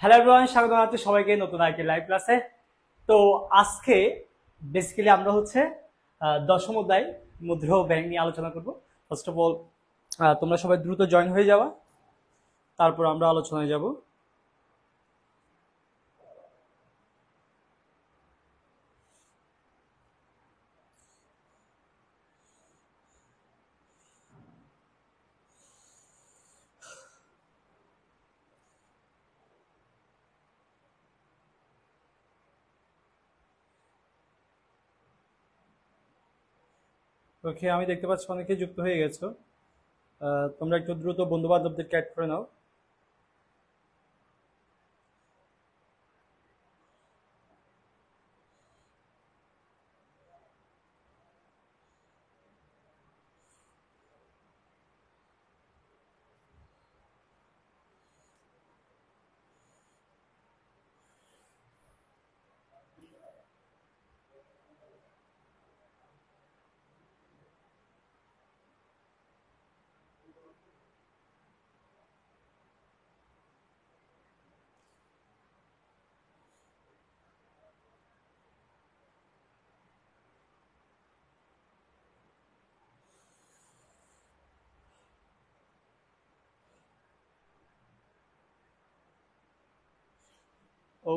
Hello everyone, স্বাগত জানাচ্ছি সবাইকে নতুন আরেকটি লাইভ ক্লাসে। তো আজকে বেসিক্যালি আমরা হচ্ছে দশম অধ্যায় মুদ্রা ও ব্যাংক নিয়ে আলোচনা করব। ফার্স্ট অফ অল তোমরা সবাই দ্রুত জয়েন হয়ে যাওয়া, তারপর আমরা আলোচনায় যাব। ওকে, আমি দেখতে পাচ্ছি অনেকে যুক্ত হয়ে গেছো। তোমরা একটু দ্রুত বন্ধু বান্ধবদেরকে অ্যাড করে নাও।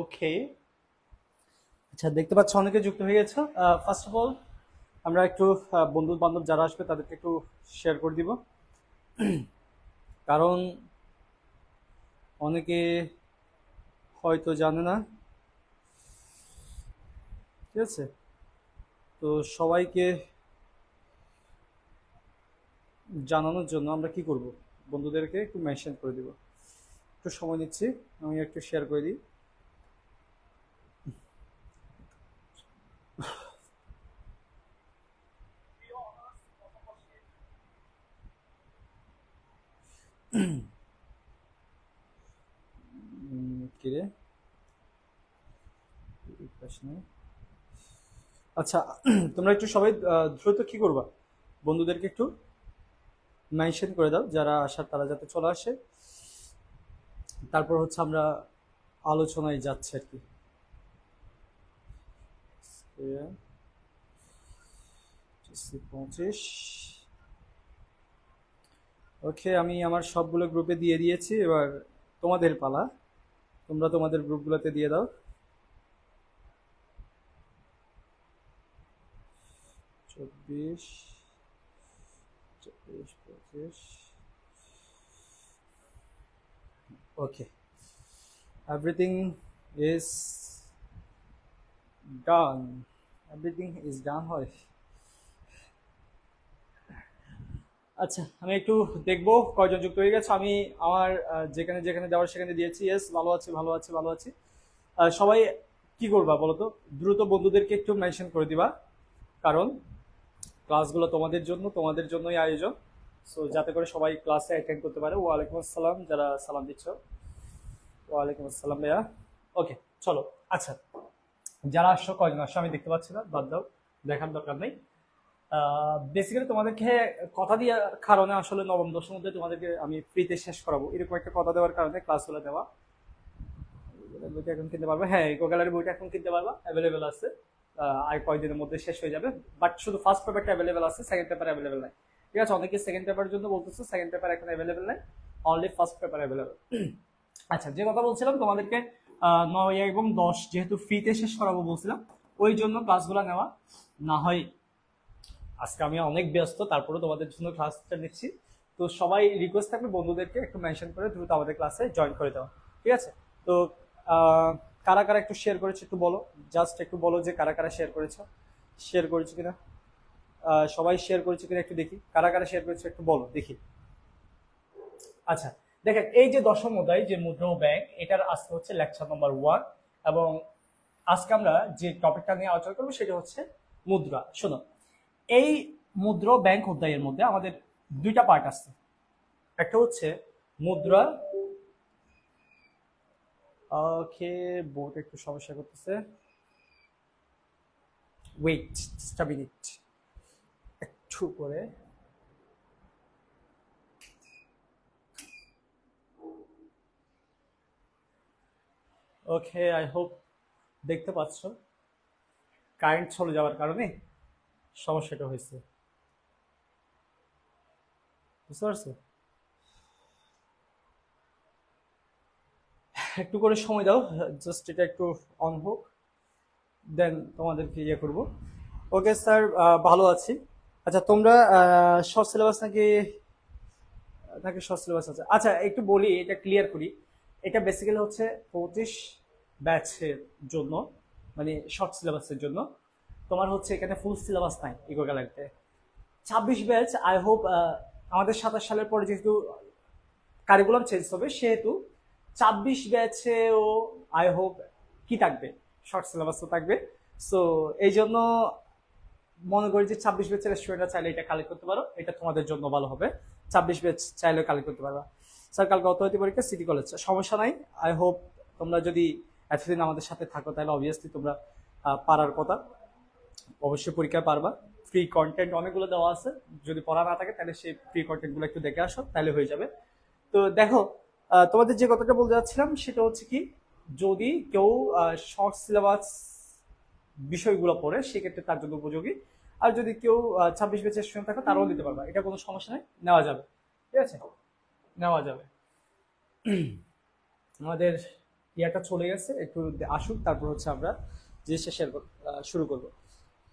ওকে, আচ্ছা, দেখতে পাচ্ছ অনেকে যুক্ত হয়ে গেছো। ফার্স্ট অফ অল আমরা একটু বন্ধু বান্ধব যারা আসবে তাদেরকে একটু শেয়ার করে দিব, কারণ অনেকে হয়তো জানে না। ঠিক আছে, তো সবাইকে জানানোর জন্য আমরা কি করব, বন্ধুদেরকে একটু মেনশন করে দিব। একটু সময় নিচ্ছি, আমি একটু শেয়ার করে দিই। কিরে, প্রশ্ন। আচ্ছা, তোমরা একটু সবাই দ্রুত কি করবা, বন্ধুদেরকে একটু মেনশন করে দাও, যারা আসার তারা যাতে চলে আসে। তারপর হচ্ছে আমরা আলোচনায় যাচ্ছি আর কি। 25। ওকে, আমি আমার সবগুলো গ্রুপে দিয়ে দিয়েছি, এবার তোমাদের পালা। তোমরা তোমাদের গ্রুপগুলোতে দিয়ে দাও। 24, 24, 25। Okay, everything is done. Everything is done হয়। আচ্ছা, আমি একটু দেখবো কয়জন যুক্ত হয়ে গেছে। আমি আমার যেখানে যেখানে দেওয়ার সেখানে দিয়েছি। ইয়েস, ভালো আছি, ভালো আছি, ভালো আছি। সবাই কি করবা বলো তো, দ্রুত বন্ধুদেরকে একটু মেনশন করে দিবা, কারণ ক্লাসগুলো তোমাদের জন্য, তোমাদের জন্যই আয়োজন। সো যাতে করে সবাই ক্লাসে অ্যাটেন্ড করতে পারে। ওয়ালাইকুম আসসালাম যারা সালাম দিচ্ছ। ওয়ালাইকুম আসসালাম ভাইয়া। ওকে, চলো। আচ্ছা, যারা আসছো, কয়জন আসছো আমি দেখতে পাচ্ছি না, বাদ দাও, দেখার দরকার নেই। বেসিক্যালি তোমাদেরকে কথা দেওয়ার কারণে, আসলে নবম দশম মধ্যে তোমাদেরকে আমি ফ্রিতে শেষ করাবো এরকম একটা কথা দেওয়ার কারণে ক্লাসগুলো দেওয়া। বইটা এখন কিনতে পারবে, হ্যাঁ, ইকো গ্যালারি বইটা এখন কিনতে পারবা, অ্যাভেলেবেল আছে। আর কয়েকদিনের মধ্যে শেষ হয়ে যাবে। বাট শুধু ফার্স্ট পেপারটা অ্যাভেলেবেল আছে, সেকেন্ড পেপার অ্যাভেলেবেল নাই। ঠিক আছে, অনেকে সেকেন্ড পেপারের জন্য বলতেছে, সেকেন্ড পেপার এখন অ্যাভেলেবেল নাই, অনলি ফার্স্ট পেপার অ্যাভেলেবেল। আচ্ছা, যে কথা বলছিলাম তোমাদেরকে, 9 এবং 10 যেহেতু ফ্রিতে শেষ করাবো বলছিলাম, ওই জন্য ক্লাসগুলো নেওয়া। না হয় আজকে আমি অনেক ব্যস্ত, তারপরে তোমাদের জন্য ক্লাসটা নিচ্ছি। তো সবাই রিকোয়েস্ট থাকবে বন্ধুদেরকে একটু মেনশন করে দ্রুত আমাদের ক্লাসে জয়েন করে দেওয়া। ঠিক আছে, তো কারা কারা একটু শেয়ার করেছো একটু বলো। জাস্ট একটু বলো যে কারা কারা শেয়ার করেছো, শেয়ার করেছো কিনা। সবাই শেয়ার করেছো কিনা একটু দেখি, কারা কারা শেয়ার করেছো একটু বলো দেখি। আচ্ছা, দেখেন, এই যে দশম অধ্যায় যে মুদ্রা ও ব্যাংক, এটার আজকে হচ্ছে লেকচার নাম্বার 1। এবং আজকে আমরা যে টপিকটা নিয়ে আলোচনা করবো সেটা হচ্ছে মুদ্রা। শোনো, এই মুদ্রা ও ব্যাংক অধ্যায়ের মধ্যে আমাদের দুইটা পার্ট আছে। একটা হচ্ছে মুদ্রা। ওকে, বোর্ড একটু সমস্যা করতেছে, ওয়েট জাস্ট আ মিনিট। একটু করে ওকে, আই হোপ দেখতে পাচ্ছ কারেন্ট চলে যাওয়ার কারণে সমস্যাটা হয়েছে, বুঝতে পারছো? একটু করে সময় দাও, জাস্ট এটা একটু অন হোক, দেন তোমাদেরকে ইয়ে করবো। ওকে স্যার, ভালো আছি। আচ্ছা তোমরা শর্ট সিলেবাস নাকি নাকি শর্ট সিলেবাস আছে? আচ্ছা একটু বলি, এটা ক্লিয়ার করি। এটা বেসিক্যালি হচ্ছে 25 ব্যাচের জন্য, মানে শর্ট সিলেবাসের জন্য। তোমার হচ্ছে এখানে ফুল সিলেবাস নাই ইকো গ্যালারিতে। 26 ব্যাচ আই হোপ, আমাদের 27 সালের পরে যেহেতু কারিকুলাম চেঞ্জ হবে, সেহেতু 26 ব্যাচেও আই হোপ কি থাকবে, শর্ট সিলেবাসও থাকবে। সো এই জন্য মনে করি যে 26 ব্যাচের স্টুডেন্টরা চাইলে এটা কালেক্ট করতে পারো, এটা তোমাদের জন্য ভালো হবে। 26 ব্যাচ চাইলে কালেক্ট করতে পারবা। স্যার কালকে অর্থনীতি পরীক্ষা সিটি কলেজ, সমস্যা নাই। আই হোপ তোমরা যদি এতদিন আমাদের সাথে থাকো তাহলে অবভিয়াসলি তোমরা পারার কথা, অবশ্যই পরীক্ষায় পারবা। ফ্রি কন্টেন্ট অনেকগুলো দেওয়া আছে, যদি পড়া না থাকে তাহলে সেই ফ্রি কন্টেন্ট গুলো একটু দেখে আসো, তাহলে হয়ে যাবে। তো দেখো, তোমাদের যে কথাটা বলতে যাচ্ছিলাম সেটা হচ্ছে কি, যদি কেউ শর্ট সিলেবাস বিষয়গুলো পড়ে সেক্ষেত্রে তার জন্য উপযোগী। আর যদি কেউ 26 ব্যাচের স্টুডেন্ট থাকে তারাও নিতে পারবে, এটা কোনো সমস্যা নেই, নেওয়া যাবে। ঠিক আছে, নেওয়া যাবে। আমাদের ইয়াটা চলে গেছে, একটু আসুক, তারপর হচ্ছে আমরা জিনিসটা শেয়ার শুরু করব।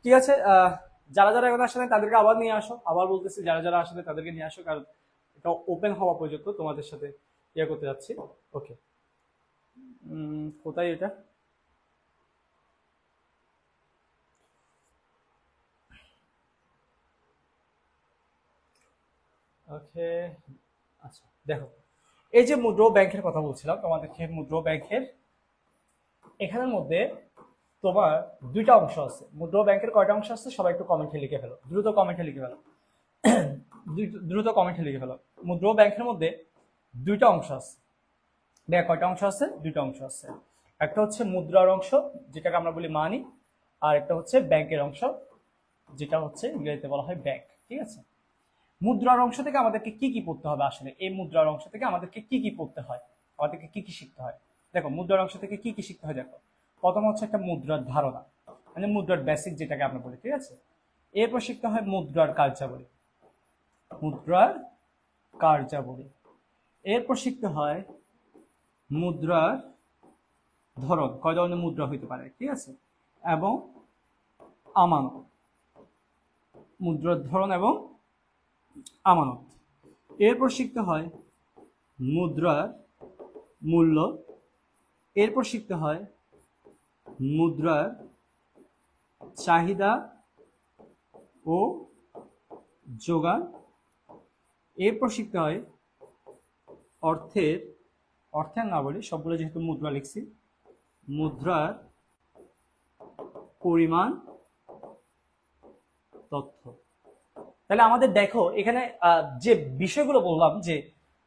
ঠিক আছে, যারা যারা এখন আসলে তাদেরকে আবার নিয়ে আসো, আবার বলতেছি যারা যারা আসলে তাদেরকে নিয়ে আসো, কারণ এটা ওপেন হওয়া পর্যন্ত তোমাদের সাথে ইয়ে করতে যাচ্ছি। ওকে, কোথায় এটা? ওকে, আচ্ছা দেখো, এই যে মুদ্রা ব্যাংকের কথা বলছিলাম তোমাদেরকে, মুদ্রা ব্যাংকের এখানের মধ্যে তোমার দুইটা অংশ আছে। মুদ্রা ব্যাংকের কয়টা অংশ আছে সবাই একটু কমেন্টে লিখে ফেলো, দ্রুত কমেন্টে লিখে ফেলো, দ্রুত কমেন্টে লিখে ফেলো। মুদ্রা ব্যাংকের মধ্যে দুইটা অংশ আছে। দেখ কয়টা অংশ আছে? দুইটা অংশ আছে। একটা হচ্ছে মুদ্রার অংশ, যেটাকে আমরা বলি মানি, আর একটা হচ্ছে ব্যাংকের অংশ, যেটা হচ্ছে ইংরেজিতে বলা হয় ব্যাংক। ঠিক আছে, মুদ্রার অংশ থেকে আমাদেরকে কি কি পড়তে হবে? আসলে এই মুদ্রার অংশ থেকে আমাদেরকে কি কি পড়তে হয়, আমাদেরকে কি কি শিখতে হয়? দেখো মুদ্রার অংশ থেকে কি কি শিখতে হয়, দেখো প্রথম হচ্ছে একটা মুদ্রার ধারণা, মানে মুদ্রার বেসিক যেটাকে আমরা বলি। ঠিক আছে, এরপর শিখতে হয় মুদ্রার কার্যাবলী, মুদ্রার কার্যাবলী। এরপর শিখতে হয় মুদ্রার ধরন, কয় ধরনের মুদ্রা হইতে পারে। ঠিক আছে, এবং আমানত, মুদ্রার ধরন এবং আমানত। এরপর শিখতে হয় মুদ্রার মূল্য। এরপর শিখতে হয় মুদ্রার চাহিদা ও যোগান। এরপর শিখতে হয় অর্থের না বলি, সবগুলো যেহেতু মুদ্রা লিখছি, মুদ্রার পরিমাণ তথ্য। তাহলে আমাদের দেখো এখানে যে বিষয়গুলো বললাম, যে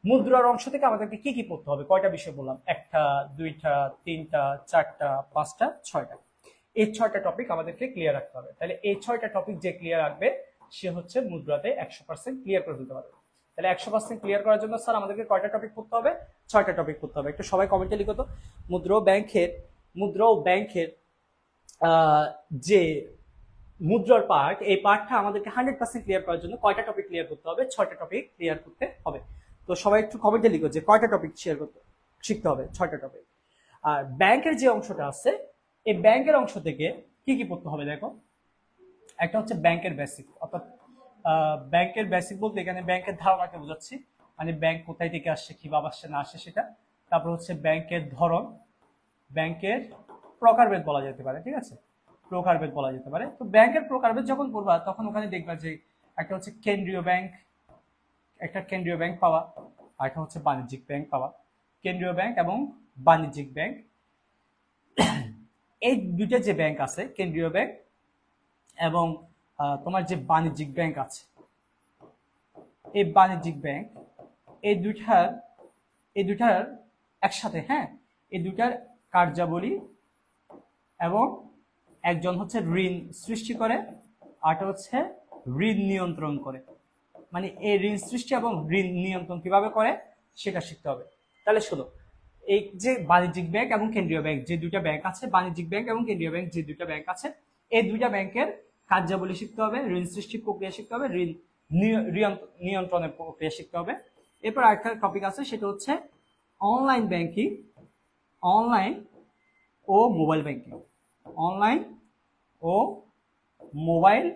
মুদ্রার অংশ থেকে আমাদেরকে কি কি পড়তে হবে, কয়টা বিষয় বললাম? একটা, দুইটা, তিনটা, চারটা, পাঁচটা, ছয়টা। এই 6টা টপিক আমাদেরকে ক্লিয়ার রাখতে হবে। তাহলে এই 6টা টপিক যে ক্লিয়ার রাখবে সে হচ্ছে মুদ্রাতে 100% ক্লিয়ার করে দিতে পারবে। তাহলে 100% ক্লিয়ার করার জন্য স্যার আমাদেরকে কয়টা টপিক পড়তে হবে? 6টা টপিক পড়তে হবে। একটু সবাই কমেন্টে লিখো তো। মুদ্রা ও ব্যাংকের যে মুদ্রার পার্ট, এই পার্টটা আমাদেরকে 100% ক্লিয়ার করার জন্য কয়টা টপিক ক্লিয়ার করতে হবে? 6টা টপিক ক্লিয়ার করতে হবে। তো সবাই একটু কমেন্টে লিখো যে কয়টা টপিক শেয়ার করতে শিখতে হবে? 6টা টপিক। আর ব্যাংকের যে অংশটা আছে, এই ব্যাংকের অংশ থেকে কি কি পড়তে হবে দেখো। একটা হচ্ছে ব্যাংকের বেসিক, অর্থাৎ ব্যাংকের বেসিক বলতে এখানে ব্যাংকের ধারণাকে বোঝাচ্ছি, মানে ব্যাংক কোথায় থেকে আসছে, কিভাবে আসছে না আসছে সেটা। তারপর হচ্ছে ব্যাংকের ধরন, ব্যাংকের প্রকারভেদ বলা যেতে পারে। ঠিক আছে, প্রকারভেদ বলা যেতে পারে। তো ব্যাংকের প্রকারভেদ যখন পড়বা তখন ওখানে দেখবা যে একটা হচ্ছে কেন্দ্রীয় ব্যাংক, একটা কেন্দ্রীয় ব্যাংক পাওয়া, আর একটা হচ্ছে বাণিজ্যিক ব্যাংক পাওয়া। কেন্দ্রীয় ব্যাংক এবং বাণিজ্যিক ব্যাংক, এই দুইটা যে ব্যাংক আছে, কেন্দ্রীয় ব্যাংক এবং তোমার যে বাণিজ্যিক ব্যাংক আছে, এই বাণিজ্যিক ব্যাংক, এই দুইটার একসাথে, হ্যাঁ, এই দুইটার কার্যাবলী, এবং একজন হচ্ছে ঋণ সৃষ্টি করে, আরটা হচ্ছে ঋণ নিয়ন্ত্রণ করে। মানে এই ঋণ সৃষ্টি এবং ঋণ নিয়ন্ত্রণ কিভাবে করে সেটা শিখতে হবে। তাহলে শোনো, এই যে বাণিজ্যিক ব্যাংক এবং কেন্দ্রীয় ব্যাংক যে দুইটা ব্যাংক আছে, বাণিজ্যিক ব্যাংক এবং কেন্দ্রীয় ব্যাংক যে দুইটা ব্যাংক আছে, এই দুইটা ব্যাংকের কার্যাবলী শিখতে হবে, ঋণ সৃষ্টির প্রক্রিয়া শিখতে হবে, ঋণ নিয়ন্ত্রণের প্রক্রিয়া শিখতে হবে। এরপর আরেকটা টপিক আছে, সেটা হচ্ছে অনলাইন ব্যাংকিং, অনলাইন ও মোবাইল ব্যাংকিং, অনলাইন ও মোবাইল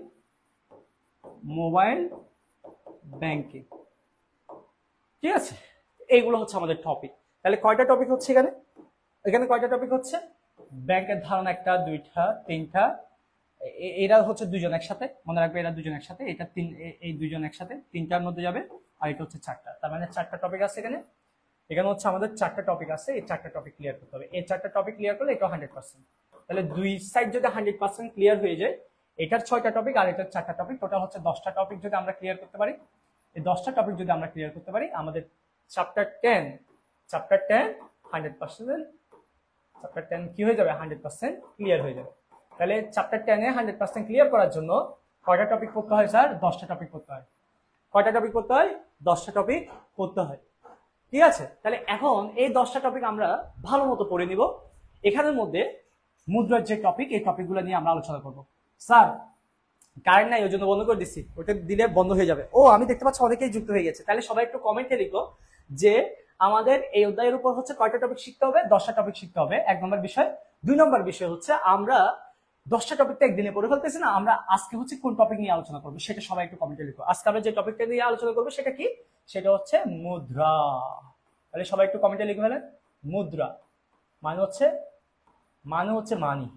মোবাইল ব্যাংকিং। ঠিক আছে, এইগুলো হচ্ছে আমাদের টপিক। তাহলে কয়টা টপিক হচ্ছে এখানে? এখানে কয়টা টপিক হচ্ছে? ব্যাংকের ধারণা একটা, দুইটা, তিনটা, এরা হচ্ছে দুজন একসাথে, মনে রাখবে এরা দুজন একসাথে, এটা এই দুজন একসাথে তিনটার মধ্যে যাবে, আর এটা হচ্ছে চারটা। তার মানে চারটা টপিক আছে এখানে। এখানে হচ্ছে আমাদের চারটা টপিক আছে, এই চারটা টপিক ক্লিয়ার করতে হবে। এই চারটা টপিক ক্লিয়ার করলে এটা 100%। তাহলে দুই সাইড যদি 100% ক্লিয়ার হয়ে যায়, এটার 6টা টপিক আর এটার 4টা টপিক, টোটাল হচ্ছে 10টা টপিক যদি আমরা ক্লিয়ার করতে পারি, এই 10টা টপিক যদি আমরা ক্লিয়ার করতে পারি, আমাদের চ্যাপ্টার 10 100%, চ্যাপ্টার 10 কি হয়ে যাবে? 100% ক্লিয়ার হয়ে যাবে। তাহলে চ্যাপ্টার 10 এ 100% ক্লিয়ার করার জন্য কয়টা টপিক পড়তে হয় স্যার? 10টা টপিক পড়তে হয়। কয়টা টপিক পড়তে হয়? 10টা টপিক পড়তে হয়। ঠিক আছে, তাহলে এখন এই 10টা টপিক আমরা ভালো মতো পড়ে নিব। এখানের মধ্যে মুদ্রার যে টপিক, এই টপিকগুলো নিয়ে আমরা আলোচনা করব। স্যার কারেন্ট নাই, ওই জন্য বন্ধ করে দিচ্ছি, ওটা দিলে বন্ধ হয়ে যাবে। ও আমি দেখতে পাচ্ছি অনেকেই যুক্ত হয়ে গেছে। তাহলে সবাই একটু কমেন্টে লিখো যে আমাদের এই অধ্যায়ের উপর হচ্ছে কয়টা টপিক শিখতে হবে? 10টা টপিক শিখতে হবে, 1 নম্বর বিষয়। 2 নম্বর বিষয় হচ্ছে আমরা 10টা টপিকটা একদিনে পড়ে ফেলতেছি না, আমরা আজকে হচ্ছে কোন টপিক নিয়ে আলোচনা করবো সেটা সবাই একটু কমেন্টে লিখো। আজকে আমরা যে টপিকটা নিয়ে আলোচনা করবো সেটা কি? সেটা হচ্ছে মুদ্রা। তাহলে সবাই একটু কমেন্টে লিখে ফেলেন মুদ্রা মানে হচ্ছে মানি।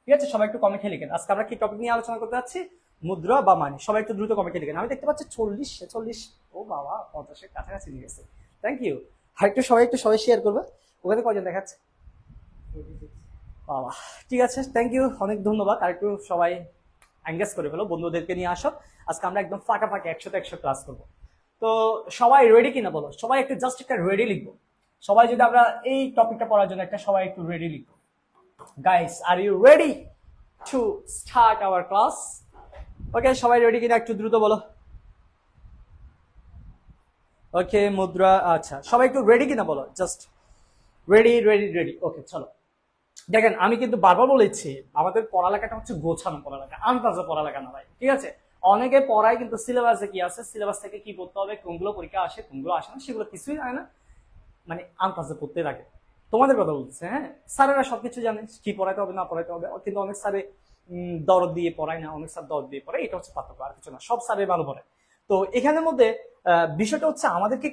ঠিক আছে, সবাই একটু কমেন্টে লিখেন আজকে আমরা কি টপিক নিয়ে আলোচনা করতে যাচ্ছি, মুদ্রা বা মানি। সবাই একটু দ্রুত কমেন্টে লিখেন। আমি দেখতে পাচ্ছি 40, 46, ও বাবা 50-এর কাছাকাছি নিয়ে গেছে। Thank you. আর একটু সবাই শেয়ার করবে। ওখানে কয়জন দেখাচ্ছে? বাবা, ঠিক আছে, থ্যাংক ইউ, অনেক ধন্যবাদ। আর একটু সবাই এঙ্গেজ করে ফেলো, বন্ধুদেরকে নিয়ে আসো। আজকে আমরা একদম ফাটাফাটি 100-100 ক্লাস করবো। তো সবাই রেডি কিনা বলো? সবাই একটু জাস্ট একটা রেডি লিখবো। সবাই যদি আমরা এই টপিকটা পড়ার জন্য একটা সবাই একটু রেডি লিখবো। Guys, are you ready to start our class? Okay, সবাই রেডি কিনা একটু দ্রুত বলো। ওকে, মুদ্রা, আচ্ছা সবাই একটু রেডি কিনা বলো, জাস্ট রেডি। ওকে, চলো। দেখেন, আমি কিন্তু বারবার বলেছি আমাদের পড়ালেখাটা হচ্ছে গোছানো পড়ালেখা, আন্দাজে পড়ালেখা না ভাই। ঠিক আছে, অনেকে পড়ায় কিন্তু সিলেবাসে কি আছে, সিলেবাস থেকে কি পড়তে হবে, কোনগুলো পরীক্ষা আসে, কোনগুলো আসে না, সেগুলো কিছুই জানে না, মানে আন্দাজে পড়তে লাগে। তোমাদের কথা বলছে, হ্যাঁ, স্যারেরা সবকিছু জানে কি পড়াইতে হবে না পড়াইতে হবে, কিন্তু অনেক স্যারে দরদ দিয়ে পড়ায় না, অনেক স্যার দরদ দিয়ে পড়ায়, এটা হচ্ছে পার্থক্য, আর কিছু না। সব স্যারে ভালো পড়ায়। তো এখানের মধ্যে বিষয়টা হচ্ছে আমাদেরকে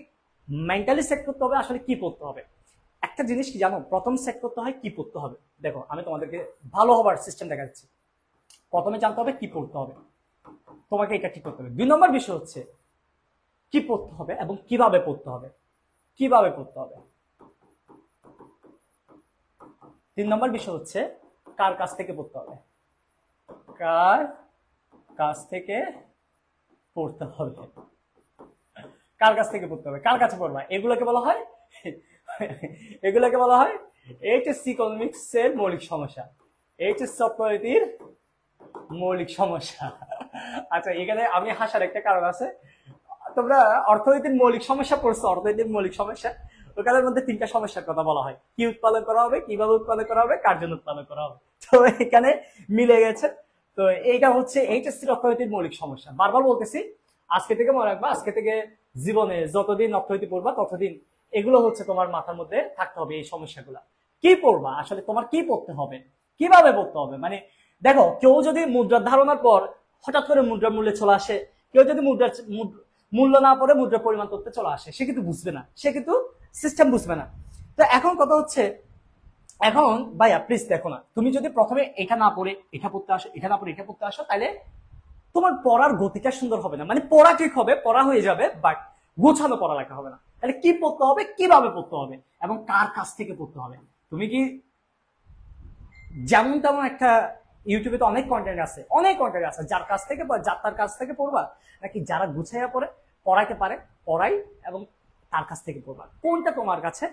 মেন্টালি সেট করতে হবে আসলে কি পড়তে হবে। একটা জিনিস কি জানো, প্রথম সেট করতে হয় কি পড়তে হবে। দেখো, আমি তোমাদেরকে ভালো হবার সিস্টেম দেখাচ্ছি। প্রথমে জানতে হবে কি পড়তে হবে, তোমাকে এটা ঠিক করতে হবে। 2 নম্বর বিষয় হচ্ছে কি পড়তে হবে এবং কিভাবে পড়তে হবে। 3 নম্বর বিষয় হচ্ছে কার কাছ থেকে পড়তে হবে, কার কাছ থেকে পড়তে হবে, কার কাছে পড়বা। এগুলোকে বলা হয় এইচএসসি ইকোনমিক্স এর মৌলিক সমস্যা, এইচএসসি অর্থনীতির মৌলিক সমস্যা। আচ্ছা, এখানে আমি হাসার একটা কারণ আছে। তোমরা অর্থনীতির মৌলিক সমস্যা পড়ছো, অর্থনীতির মৌলিক সমস্যা, ওখানের মধ্যে 3টা সমস্যার কথা বলা হয়, কি উৎপাদন করা হবে, কিভাবে উৎপাদন করা হবে, কার জন্য উৎপাদন করা হবে। তো এখানে মিলে গেছে। তো এইটা হচ্ছে এইচএসসি অর্থনীতির মৌলিক সমস্যা। বারবার বলতেছি, আজকে থেকে মনে রাখবা, আজকে থেকে জীবনে যতদিন অর্থনীতি পড়বা ততদিন এগুলো হচ্ছে তোমার মাথার মধ্যে থাকতে হবে। এই সমস্যাগুলো কি পড়বা, আসলে তোমার কি পড়তে হবে, কিভাবে পড়তে হবে। মানে দেখো, কেউ যদি মুদ্রার ধারণার পর হঠাৎ করে মুদ্রার মূল্যে চলে আসে, কেউ যদি মুদ্রার মূল্য না পড়ে মুদ্রার পরিমাণ তথ্যে চলে আসে, সে কিন্তু বুঝবে না, সে কিন্তু সিস্টেম বুঝবে না। তো এখন কথা হচ্ছে, এখন ভাইয়া প্লিজ দেখো না, তুমি যদি প্রথমে এটা না পড়ে এটা পড়তে আসো, এটা না পড়ে এটা পড়তে আসো, তাহলে তোমার পড়ার গতিটা সুন্দর হবে না। মানে পড়া ঠিক হবে, পড়া হয়ে যাবে, বাট গোছানো পড়ালেখা হবে না। তাহলে কি পড়তে হবে, কিভাবে পড়তে হবে এবং কার কাছ থেকে পড়তে হবে। তুমি কি যেমন তেমন একটা ইউটিউবে তো অনেক কন্টেন্ট আছে, যার তার কাছ থেকে পড়বা, নাকি যারা গুছাইয়া পড়ে, পড়াইতে পারে, পড়াই এবং তার কাছ থেকে পড়বা, কোনটা তোমার কাছে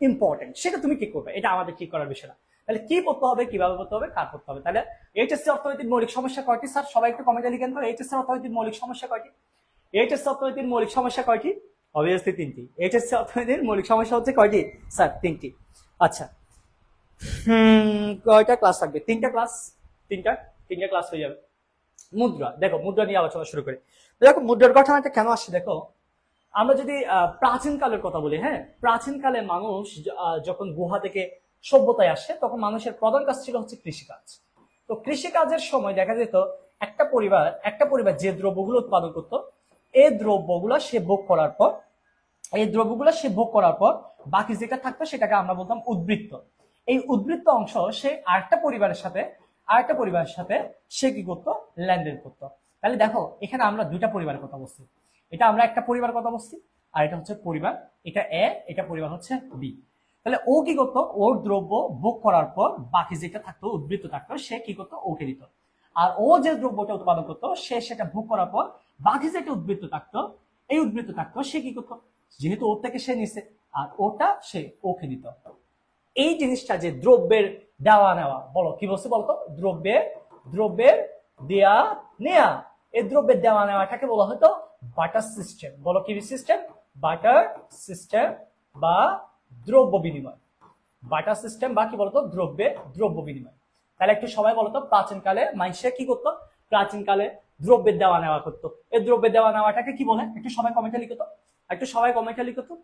ইম্পর্টেন্ট সেটা তুমি কি করবে, এটা আমাদের ঠিক করার বিষয় না। তাহলে কি পড়তে হবে, কিভাবে পড়তে হবে, কার পড়তে হবে। তাহলে এইচএসসি অর্থনীতির মৌলিক সমস্যা কয়টি স্যার? সবাই একটু কমেন্টে লিখেন তো, এইচএসসি অর্থনীতির মৌলিক সমস্যা কয়টি? অবভিয়াসলি তিনটি। এইচএসসি অর্থনীতির মৌলিক সমস্যা হচ্ছে কয়টি স্যার? তিনটি। আচ্ছা, কয়টা ক্লাস থাকবে? তিনটা ক্লাস। তিনটা তিনটা ক্লাস হয়ে যাবে। মুদ্রা, দেখো মুদ্রা নিয়ে আলোচনা শুরু করি। দেখো মুদ্রার ঘটনাটা কেন আসছে দেখো। আমরা যদি প্রাচীন কালের কথা বলি, হ্যাঁ, প্রাচীন কালে মানুষ যখন গুহা থেকে সভ্যতায় আসে তখন মানুষের প্রধান কাজ ছিল হচ্ছে কৃষিকাজ। তো কৃষিকাজের সময় দেখা যেত একটা পরিবার যে দ্রব্যগুলো উৎপাদন করতো, এই দ্রব্যগুলো সে ভোগ করার পর বাকি যেটা থাকতো সেটাকে আমরা বলতাম উদ্বৃত্ত। এই উদ্বৃত্ত অংশ সে আরেকটা পরিবারের সাথে সে কি করতো? লেনদেন করতো। তাহলে দেখো এখানে আমরা দুইটা পরিবারের কথা বলছি, এটা আমরা একটা পরিবার কথা বলছি, আর এটা হচ্ছে পরিবার, এটা এ, এটা পরিবার হচ্ছে বি। তাহলে ও কি করতো? ওর দ্রব্য ভোগ করার পর বাকি যেটা থাকতো, উদ্বৃত্ত থাকতো, সে কি করতো? ওকে দিত। আর ও যে দ্রব্যটা উৎপাদন করতো সে সেটা ভোগ করার পর বাকি যেটা উদ্বৃত্ত থাকতো সে কি করতো? যেহেতু ওর থেকে সে নিছে আর ওটা সে ওকে দিত। এই জিনিসটা যে দ্রব্যের দেওয়া নেওয়া, বলো কি বলছে বলতো? দ্রব্যের দেয়া নেয়া, এই দ্রব্যের দেওয়া নেওয়াটাকে বলা হতো বাটার সিস্টেম। বলো কি সিস্টেম? বাটার সিস্টেম বা দ্রব্য বিনিময়। বাটার সিস্টেম বা কি বলতো? দ্রব্য বিনিময়। তাহলে একটু সবাই বলতো প্রাচীনকালে মানুষে কি করতো? প্রাচীনকালে দ্রব্যের দেওয়া নেওয়া করতো। এই দ্রব্যের দেওয়া নেওয়াটাকে কি বলে? একটু সবাই কমেন্টে লিখতো।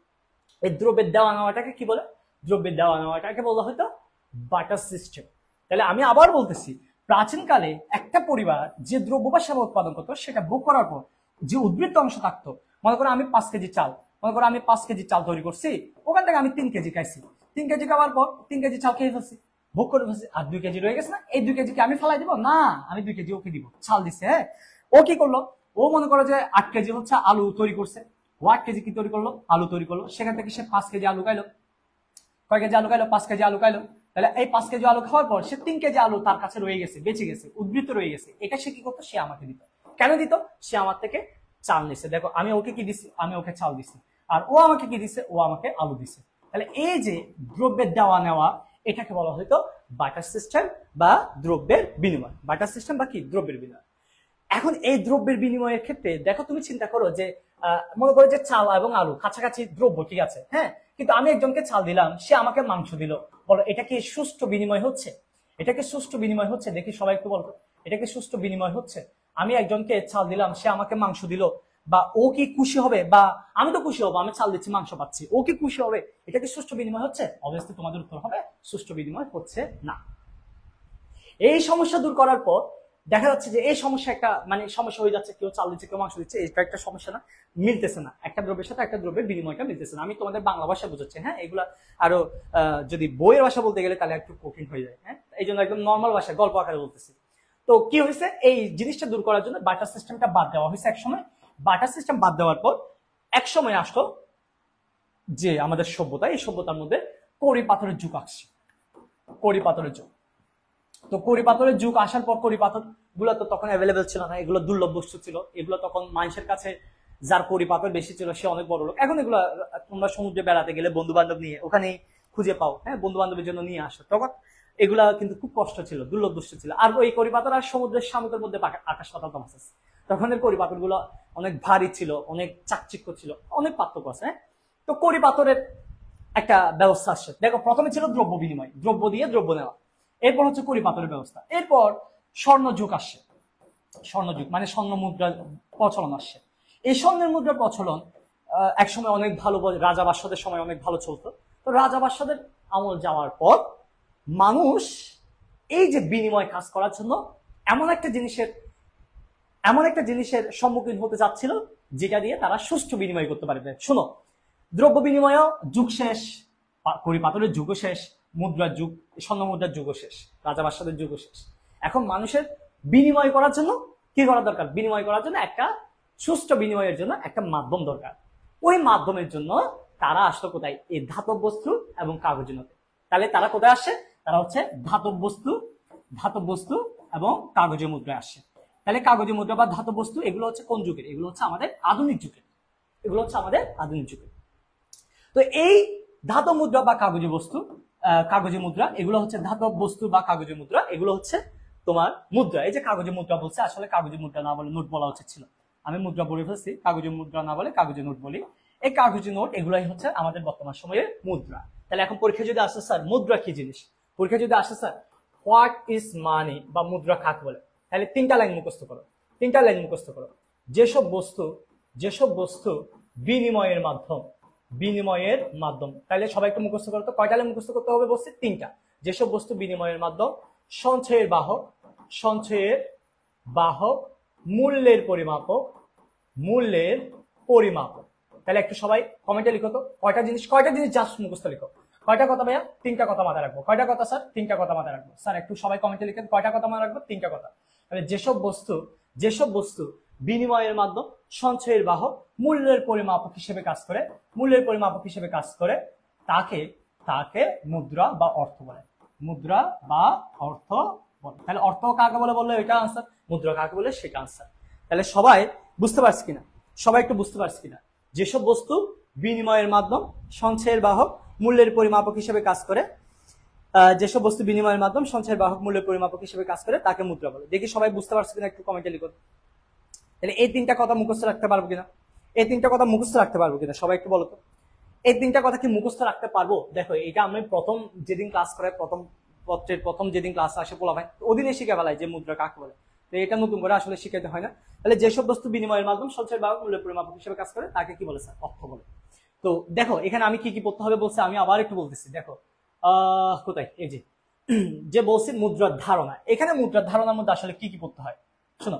এই দ্রব্যের দেওয়া নেওয়াটাকে কি বলে? দ্রব্যের দেওয়া নেওয়াটাকে বলা হতো বাটার সিস্টেম। তাহলে আমি আবার বলতেছি, প্রাচীনকালে একটা পরিবার যে দ্রব্য বা সেবা উৎপাদন করতো সেটা ভোগ করার পর যে উদ্বৃত্ত অংশ থাকতো, মনে করো আমি 5 কেজি চাল তৈরি করছি, ওখান থেকে আমি 3 কেজি খাইছি। 3 কেজি খাওয়ার পর 3 কেজি চাল খেয়ে ফেলছি, ভোগ করে ফেলছি, আর 2 কেজি রয়ে গেছে না? এই 2 কেজিকে আমি ফেলাই দিব না, আমি 2 কেজি ওকে দিব। চাল দিছে, হ্যাঁ। ও কি করলো? ও মনে করো যে 8 কেজি হচ্ছে আলু তৈরি করছে। ও 8 কেজি কি তৈরি করলো? আলু তৈরি করলো। সেখান থেকে সে 5 কেজি আলু খাইলো। কয় কেজি আলু খাইলো? 5 কেজি আলু খাইলো। তাহলে এই 5 কেজি আলু খাওয়ার পর সে 3 কেজি আলু তার কাছে রয়ে গেছে, বেঁচে গেছে, উদ্বৃত্ত রয়ে গেছে। এটা সে কি করতো? সে আমাকে দিত। কেন দিত? সে আমার থেকে চাল নিছে। দেখো আমি ওকে কি দিছি? আমি ওকে চাল দিছি। আর ও আমাকে কি দিছে? ও আমাকে আলু দিছে। তাহলে এই যে দ্রব্যের দেওয়া নেওয়া, এটাকে বলা হয়তো বাটার সিস্টেম বা দ্রব্যের বিনিময়। বাটার সিস্টেম বা কি? দ্রব্যের বিনিময়। এখন এই দ্রব্যের বিনিময়ের ক্ষেত্রে দেখো তুমি চিন্তা করো যে মনে করো যে চাল এবং আলু কাছাকাছি দ্রব্য, ঠিক আছে, হ্যাঁ, কিন্তু আমি একজনকে চাল দিলাম, সে আমাকে মাংস দিল। বলো এটা কি সুষ্ঠু বিনিময় হচ্ছে? এটা কি সুষ্ঠু বিনিময় হচ্ছে? দেখি সবাই একটু বলতো, এটা কি সুষ্ঠু বিনিময় হচ্ছে? আমি একজনকে চাল দিলাম, সে আমাকে মাংস দিল, বা ও কি খুশি হবে? বা আমি তো খুশি হবো, আমি চাল দিচ্ছি, মাংস পাচ্ছি, ও কি খুশি হবে? এটা কি সুষ্ঠু বিনিময় হচ্ছে? অবভিয়াসলি তোমাদের উত্তর হবে সুষ্ঠু বিনিময় হচ্ছে না। এই সমস্যা দূর করার পর দেখা যাচ্ছে যে এই সমস্যা একটা মানে সমস্যা হয়ে যাচ্ছে, কেউ চাল দিচ্ছে, কেউ মাংস দিচ্ছে, এটা একটা সমস্যা না, মিলতেছে না, একটা দ্রব্যের সাথে একটা দ্রব্যের বিনিময়টা মিলতেছে না। আমি তোমাদের বাংলা ভাষা বুঝাচ্ছি, হ্যাঁ, এগুলা আরো যদি বইয়ের ভাষা বলতে গেলে তাহলে একটু কঠিন হয়ে যায়, হ্যাঁ, এই জন্য একদম নর্মাল ভাষা গল্প আকারে বলতেছি। তো কি হয়েছে? এই জিনিসটা দূর করার জন্য বাটার সিস্টেমটা বাদ দেওয়া হয়েছে এক সময়। বাটার সিস্টেম বাদ দেওয়ার পর এক সময় আসলো যে আমাদের সভ্যতা, এই সভ্যতার মধ্যে কড়ি পাথরের যুগ আসছে। কড়ি পাথরের যুগ। তো কড়ি পাথরের যুগ আসার পর কড়ি পাথর গুলো তো তখন অ্যাভেলেবেল ছিল না, এগুলো দুর্লভ বস্তু ছিল, এগুলো তখন মানুষের কাছে যার কড়ি পাথর বেশি ছিল সে অনেক বড় লোক। এখন এগুলো তোমরা সমুদ্রে বেড়াতে গেলে বন্ধু বান্ধব নিয়ে ওখানেই খুঁজে পাও, হ্যাঁ, বন্ধু বান্ধবের জন্য নিয়ে আসো। তখন এগুলা কিন্তু খুব কষ্ট ছিল, দুর্লভ বস্তু ছিল। আর ওই কড়ি পাথর আর সমুদ্রের শামুকের মধ্যে আকাশ পাতাল তফাৎ আছে। তখন এর কড়ি পাথর গুলো অনেক ভারী ছিল, অনেক চাকচিক্য ছিল, অনেক পার্থক্য আছে, হ্যাঁ। তো কড়ি পাথরের একটা ব্যবস্থা আসছে। দেখো প্রথমে ছিল দ্রব্য বিনিময়, দ্রব্য দিয়ে দ্রব্য নেওয়া। এরপর হচ্ছে কড়ি পাথরের ব্যবস্থা। এরপর স্বর্ণ যুগ আসছে। স্বর্ণ যুগ মানে স্বর্ণ মুদ্রার প্রচলন আসছে। এই স্বর্ণের মুদ্রার প্রচলন একসময় অনেক ভালো, রাজা বাদশাদের সময় অনেক ভালো চলতো। তো রাজা বাদশাদের আমল যাওয়ার পর মানুষ এই যে বিনিময় কাজ করার জন্য এমন একটা জিনিসের সম্মুখীন হতে যাচ্ছিল যেটা দিয়ে তারা সুষ্ঠু বিনিময় করতে পারবে। শোনো, দ্রব্য বিনিময় যুগ শেষ, কড়ি পাথরের যুগও শেষ, মুদ্রার যুগ, স্বর্ণ মুদ্রার যুগও শেষ, রাজা বাদশাদের যুগও শেষ। এখন মানুষের বিনিময় করার জন্য কি করা দরকার? বিনিময় করার জন্য একটা সুষ্ঠু বিনিময়ের জন্য একটা মাধ্যম দরকার। ওই মাধ্যমের জন্য তারা আসলো কোথায়? এই ধাতব বস্তু এবং কাগজে নোটে। তাহলে তারা কোথায় আসে? তারা হচ্ছে ধাতব বস্তু এবং কাগজে মুদ্রায় আসে। তাহলে কাগজে মুদ্রা বা ধাতব বস্তু এগুলো হচ্ছে কোন যুগের? এগুলো হচ্ছে আমাদের আধুনিক যুগের। তো এই ধাতব মুদ্রা বা কাগজে মুদ্রা এগুলো হচ্ছে ধাতব বস্তু বা কাগজে মুদ্রা, এগুলো হচ্ছে তোমার মুদ্রা। এই যে কাগজে মুদ্রা বলছে, আসলে কাগজে মুদ্রা না বলে নোট বলা উচিত ছিল, আমি মুদ্রা বলে ফেলছি, কাগজে মুদ্রা না বলে কাগজে নোট বলি। এই কাগজি নোট এগুলাই হচ্ছে আমাদের বর্তমান সময়ে মুদ্রা। তাহলে এখন পরীক্ষা যদি আসে স্যার মুদ্রা কি জিনিস, পরীক্ষা যদি আসে স্যার হোয়াট ইজ মানি বা মুদ্রা কাকে বলে, তাহলে 3টা লাইন মুখস্থ করো, 3টা লাইন মুখস্থ করো। যেসব বস্তু বিনিময়ের মাধ্যম, বিনিময়ের মাধ্যম, তাহলে সবাই একটু মুখস্থ করো তো, কয়টা লাইন মুখস্থ করতে হবে বলছি 3টা। যেসব বস্তু বিনিময়ের মাধ্যম, সঞ্চয়ের বাহক, সঞ্চয়ের বাহক, মূল্যের পরিমাপক, মূল্যের পরিমাপক। তাহলে একটু সবাই কমেন্টে লিখো তো কয়টা জিনিস জাস্ট মুখস্থ লিখো। কয়টা কথা ভাইয়া? 3টা কথা মাথায় রাখবো। কয়টা কথা স্যার? 3টা কথা মাথায় রাখবো। স্যার একটু সবাই কমেন্টে লিখেন কয়টা কথা মাথায় রাখবো? 3টা কথা। তাহলে যেসব বস্তু বিনিময়ের মাধ্যম, সঞ্চয়ের বাহক, মূল্যের পরিমাপক হিসেবে কাজ করে, মূল্যের পরিমাপক হিসেবে কাজ করে, তাকে মুদ্রা বা অর্থ বলে, মুদ্রা বা অর্থ বলে। তাহলে অর্থ কাকে বলে বললো এটা আনসার, মুদ্রা কাকে বলে সেটা আনসার। তাহলে সবাই বুঝতে পারছি কিনা? সবাই একটু বুঝতে পারছি কিনা? যেসব বস্তু বিনিময়ের মাধ্যম, সঞ্চয়ের বাহক, মূল্যের পরিমাপক হিসেবে কাজ করে, যেসব বস্তু বিনিময়ের মাধ্যম, সঞ্চয়ের বাহক, মূল্যের পরিমাপক হিসেবে কাজ করে তাকে মুদ্রা বলে। দেখি সবাই বুঝতে পারছে কিনা একটু কমেন্টে লিখুন। তাহলে এই 3টা কথা মুখস্থ রাখতে পারবো কিনা? এই 3টা কথা মুখস্থ রাখতে পারবো কিনা সবাই একটু বলো তো। এই 3টা কথা কি মুখস্থ রাখতে পারবো? দেখো এটা আমি প্রথম যেদিন ক্লাস করে, প্রথম পত্রের প্রথম যেদিন ক্লাস আসে পোলা ভাই ওদিনে শিখে ফেলাই যে মুদ্রা কাকে বলে। তো এটা নতুন করে আসলে শিখাতে হয় না। তাহলে যেসব বস্তু বিনিময়ের মাধ্যম, সঞ্চয়ের বাহক, মূল্যের পরিমাপক হিসেবে কাজ করে তাকে কি বলে স্যার? অর্থ বলে। তো দেখো এখানে আমি কি কি পড়তে হবে বলছি, আমি আবার একটু বলতেছি। দেখো কোথায়, এই যে বলছি মুদ্রার ধারণা, এখানে মুদ্রার ধারণার মধ্যে আসলে কি কি পড়তে হয় শোনো।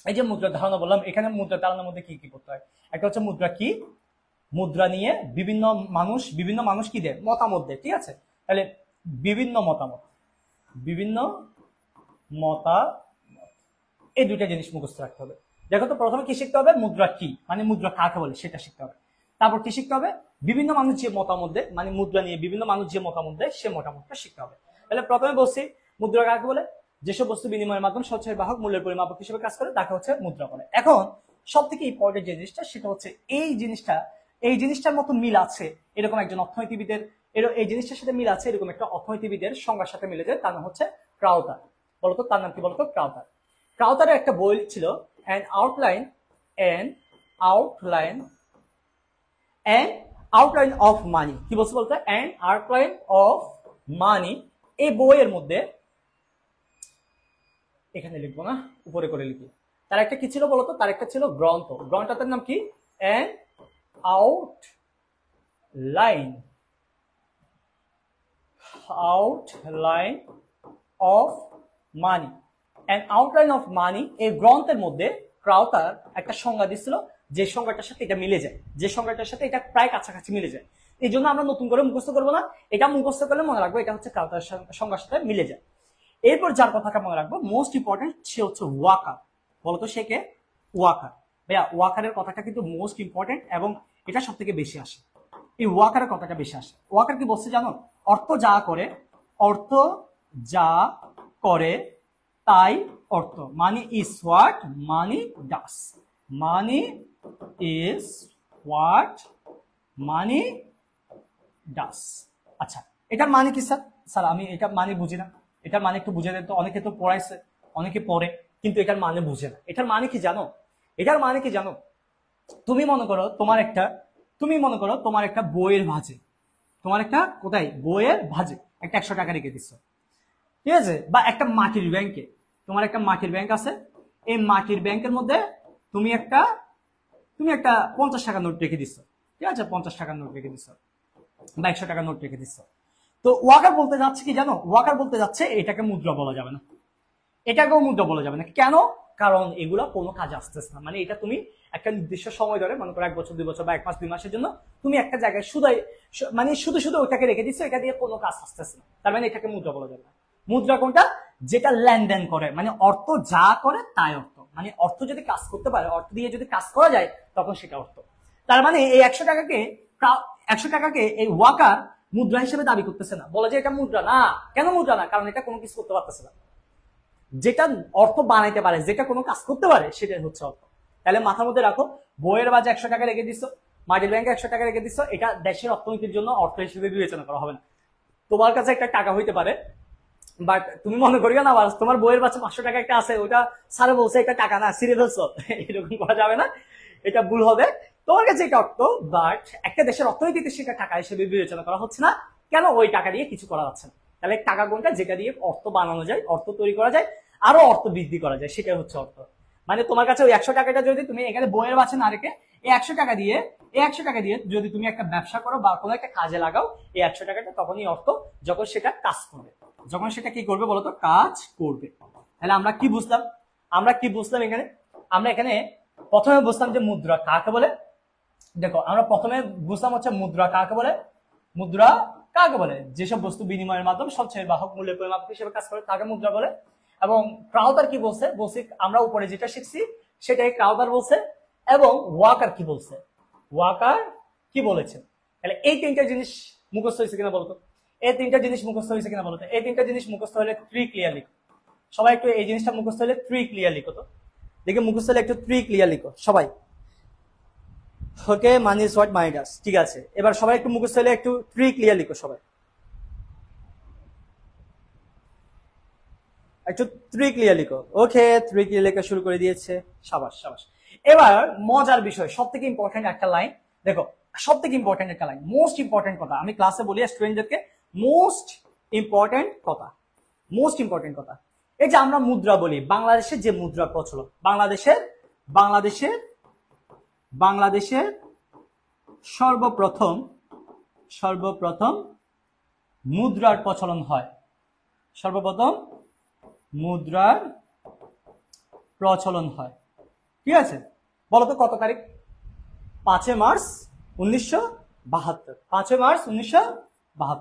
এই যে মুদ্রার ধারণা বললাম, এখানে মুদ্রার ধারণার মধ্যে কি কি পড়তে হয়। একটা হচ্ছে মুদ্রা কি, মুদ্রা নিয়ে বিভিন্ন মানুষ কি দেয়? মতামত দেয়, ঠিক আছে? তাহলে বিভিন্ন মতামত, এই দুইটা জিনিস মুখস্থ রাখতে হবে। দেখো তো প্রথমে কি শিখতে হবে? মুদ্রা কি মানে মুদ্রা কাকে বলে সেটা শিখতে হবে। তারপর কি শিখতে হবে? বিভিন্ন মানুষ যে মতামত দেয়, মানে মুদ্রা নিয়ে বিভিন্ন মানুষ যে মতামত দেয় সে মতামতটা শিখতে হবে। তাহলে প্রথমে বলছি মুদ্রা কাকে বলে? যেসব বস্তু বিনিময়ের মাধ্যম, সঞ্চয়ের বাহক, মূল্যের পরিমাপক হিসেবে কাজ করে তাকে হচ্ছে মুদ্রা বলে। এখন সব থেকে ইম্পর্টেন্ট যে জিনিসটা সেটা হচ্ছে এই জিনিসটার মতো মিল আছে এরকম একজন অর্থনীতিবিদের, এই জিনিসটার সাথে মিল আছে এরকম একটা অর্থনীতিবিদের সংজ্ঞার সাথে মিলে যায়, তার নাম হচ্ছে ক্রাউথার। বলতো তার নাম কি বলতো? ক্রাউথার। ক্রাউথারের একটা বই ছিল অ্যান আউটলাইন অফ মানি। কি বলছে বলতে? An outline of money. এই বইয়ের মধ্যে, এখানে লিখবো না, উপরে করে লিখি। তার একটা কি ছিল বলতো? তার একটা ছিল গ্রন্থ। গ্রন্থটার নাম কি? An outline of money. An outline of money. এই গ্রন্থের মধ্যে ক্রাউথার একটা সংজ্ঞা দিচ্ছিল যে সংজ্ঞাটার সাথে এটা মিলে যায়, যে সংজ্ঞাটার সাথে এটা প্রায় কাছাকাছি মিলে যায়। এই জন্য আমরা নতুন করে মুখস্থ করবো না, এটা মুখস্থ করলে মনে রাখবো এটা হচ্ছে ক্রাউথার সংজ্ঞার সাথে মিলে যায়। এরপর যার কথাটা মনে রাখবো মোস্ট ইম্পর্টেন্ট, সে হচ্ছে ওয়াকার। বলতো সে কে? ওয়াকার। ভাইয়া ওয়াকারের কথাটা কিন্তু মোস্ট ইম্পর্টেন্ট এবং এটা সব থেকে বেশি আসে। এই ওয়াকারের কথাটা বেশি আসে। ওয়াকার কি বলছে জানো? অর্থ যা করে তাই অর্থ। Money is what money does. Money is what money does. আচ্ছা, এটার মানে কি স্যার? স্যার আমি এটা মানে বুঝি না, এটার মানে একটু বুঝে দেন তো। অনেকে তো পড়াইছে, অনেকে পড়ে, কিন্তু এটার মানে বুঝে না। এটার মানে কি জানো? এটার মানে কি জানো? তুমি মনে করো তোমার একটা বইয়ের ভাঁজে, তোমার একটা কোথায় বইয়ের ভাঁজে একটা 100 টাকা রেখে দিচ্ছ, ঠিক আছে? বা একটা মাটির ব্যাংকে, তোমার একটা মাটির ব্যাংক আছে, এই মাটির ব্যাংকের মধ্যে তুমি একটা 50 টাকা নোট রেখে দিচ্ছ, ঠিক আছে? 50 টাকার নোট রেখে দিচ্ছ বা 100 টাকার নোট রেখে দিচ্ছ। তো ওয়াকার বলতে যাচ্ছে কি জানো? ওয়াকার বলতে যাচ্ছে এটাকে মুদ্রা বলা যাবে না, এটাকেও মুদ্রা বলা যাবে না। কেন? কারণ এগুলা কোনো কাজে আসতেছে না। মানে এটা তুমি একটা নির্দিষ্ট সময় ধরে, মনে করো 1 বছর 2 বছর বা 1 মাস 2 মাসের জন্য তুমি একটা জায়গায় শুধু ওটাকে রেখে দিচ্ছ, এটা দিয়ে কোনো কাজ আসতেছে না, তার মানে এটাকে মুদ্রা বলা যাবে না। মুদ্রা কোনটা? যেটা লেনদেন করে, মানে অর্থ যা করে তাই অর্থ। মানে অর্থ যদি কাজ করতে পারে, অর্থ দিয়ে যদি কাজ করা যায় তখন সেটা অর্থ। তার মানে এই 100 টাকাকে এই ওয়াকার মুদ্রা হিসেবে দাবি করতেছে না, বলে যে এটা মুদ্রা না। কেন মুদ্রা না? কারণ এটা কোনো কিছু করতে পারতেছে না। যেটা অর্থ বানাইতে পারে, যেটা কোনো কাজ করতে পারে, সেটাই হচ্ছে অর্থ। তাহলে মাথার মধ্যে রাখো, বইয়ের বাজে 100 টাকা রেখে দিচ্ছ, মাটির ব্যাংকে 100 টাকা রেখে দিচ্ছ, এটা দেশের অর্থনীতির জন্য অর্থ হিসেবে বিবেচনা করা হবে না। তোমার কাছে একটা টাকা হইতে পারে, বাট তুমি মনে করিও না তোমার বইয়ের বাচ্চা 500 টাকা একটা আছে, ওটা স্যারে বলছে একটা টাকা না, সিরিয়াল হচ্ছে, এরকম করা যাবে না, এটা ভুল হবে। তোমার কাছে এটা অর্থ, বাট একটা দেশের অর্থনীতিতে সেটা টাকা হিসেবে বিবেচনা করা হচ্ছে না। কেন? ওই টাকা দিয়ে কিছু করা যাচ্ছে না। তাহলে টাকা কোনটা? যেটা দিয়ে অর্থ বানানো যায়, অর্থ তৈরি করা যায়, আরো অর্থ বৃদ্ধি করা যায়, সেটাই হচ্ছে অর্থ। মানে তোমার কাছে ওই 100 টাকাটা যদি তুমি এখানে বইয়ের বাঁচে না রেখে এই 100 টাকা দিয়ে যদি তুমি একটা ব্যবসা করো বা কোনো একটা কাজে লাগাও, এই 100 টাকাটা তখনই অর্থ, যখন সেটা কাজ করবে। যখন সেটা কি করবে বলতো? কাজ করবে। তাহলে আমরা কি বুঝলাম? এখানে? আমরা এখানে প্রথমে বুঝলাম যে মুদ্রা কাকে বলে। দেখো, আমরা প্রথমে বুঝলাম হচ্ছে মুদ্রা কাকে বলে। মুদ্রা কাকে বলে? যেসব বস্তু বিনিময়ের মাধ্যমে সবচেয়ে বাহক মূল্যের পরিমাপ হিসেবে কাজ করে তাকে মুদ্রা বলে। এবং ক্রাউদার কি বলছে? আমরা উপরে যেটা শিখছি সেটাই ক্রাউদার বলছে। এবং ওয়াকার কি বলছে? ওয়াকার কি বলেছেন? তাহলে এই তিনটা জিনিস মুখস্থ হয়েছে কিনা বলতো? এই তিনটা জিনিস মুখস্থ হয়েছে কিনা বলতো? এই তিনটা জিনিস মুখস্থ হলে 3 ক্লিয়ার লিখো সবাই। একটু এই জিনিসটা মুখস্থ হলে 3 ক্লিয়ার লিখো তো দেখে। মুখস্থ হলে একটু 3 ক্লিয়ার লিখো সবাই। Okay, money is what money does. ঠিক আছে, এবার সবাই একটু মুখস্থ হলে একটু 3 ক্লিয়ার লিখো সবাই। একটু 3 ক্লিয়ার লিখো। ওকে, 3 ক্লিয়ার লেখা শুরু করে দিয়েছে। সাবাস সাবাস। এবার মজার বিষয়, সব থেকে ইম্পর্টেন্ট একটা লাইন দেখো, সব থেকে ইম্পর্টেন্ট একটা লাইন, মোস্ট ইম্পর্টেন্ট কথা। আমি ক্লাসে বলি স্টুডেন্টদেরকে, মোস্ট ইম্পর্টেন্ট কথা, মোস্ট ইম্পর্টেন্ট কথা। এই যে আমরা মুদ্রা বলি, বাংলাদেশের যে মুদ্রা প্রচলন, বাংলাদেশের বাংলাদেশের সর্বপ্রথম মুদ্রার প্রচলন হয়। সর্বপ্রথম মুদ্রার প্রচলন হয়, ঠিক আছে? বলতো কত তারিখ? 5 মার্চ 1972। 5 মার্চ 1972।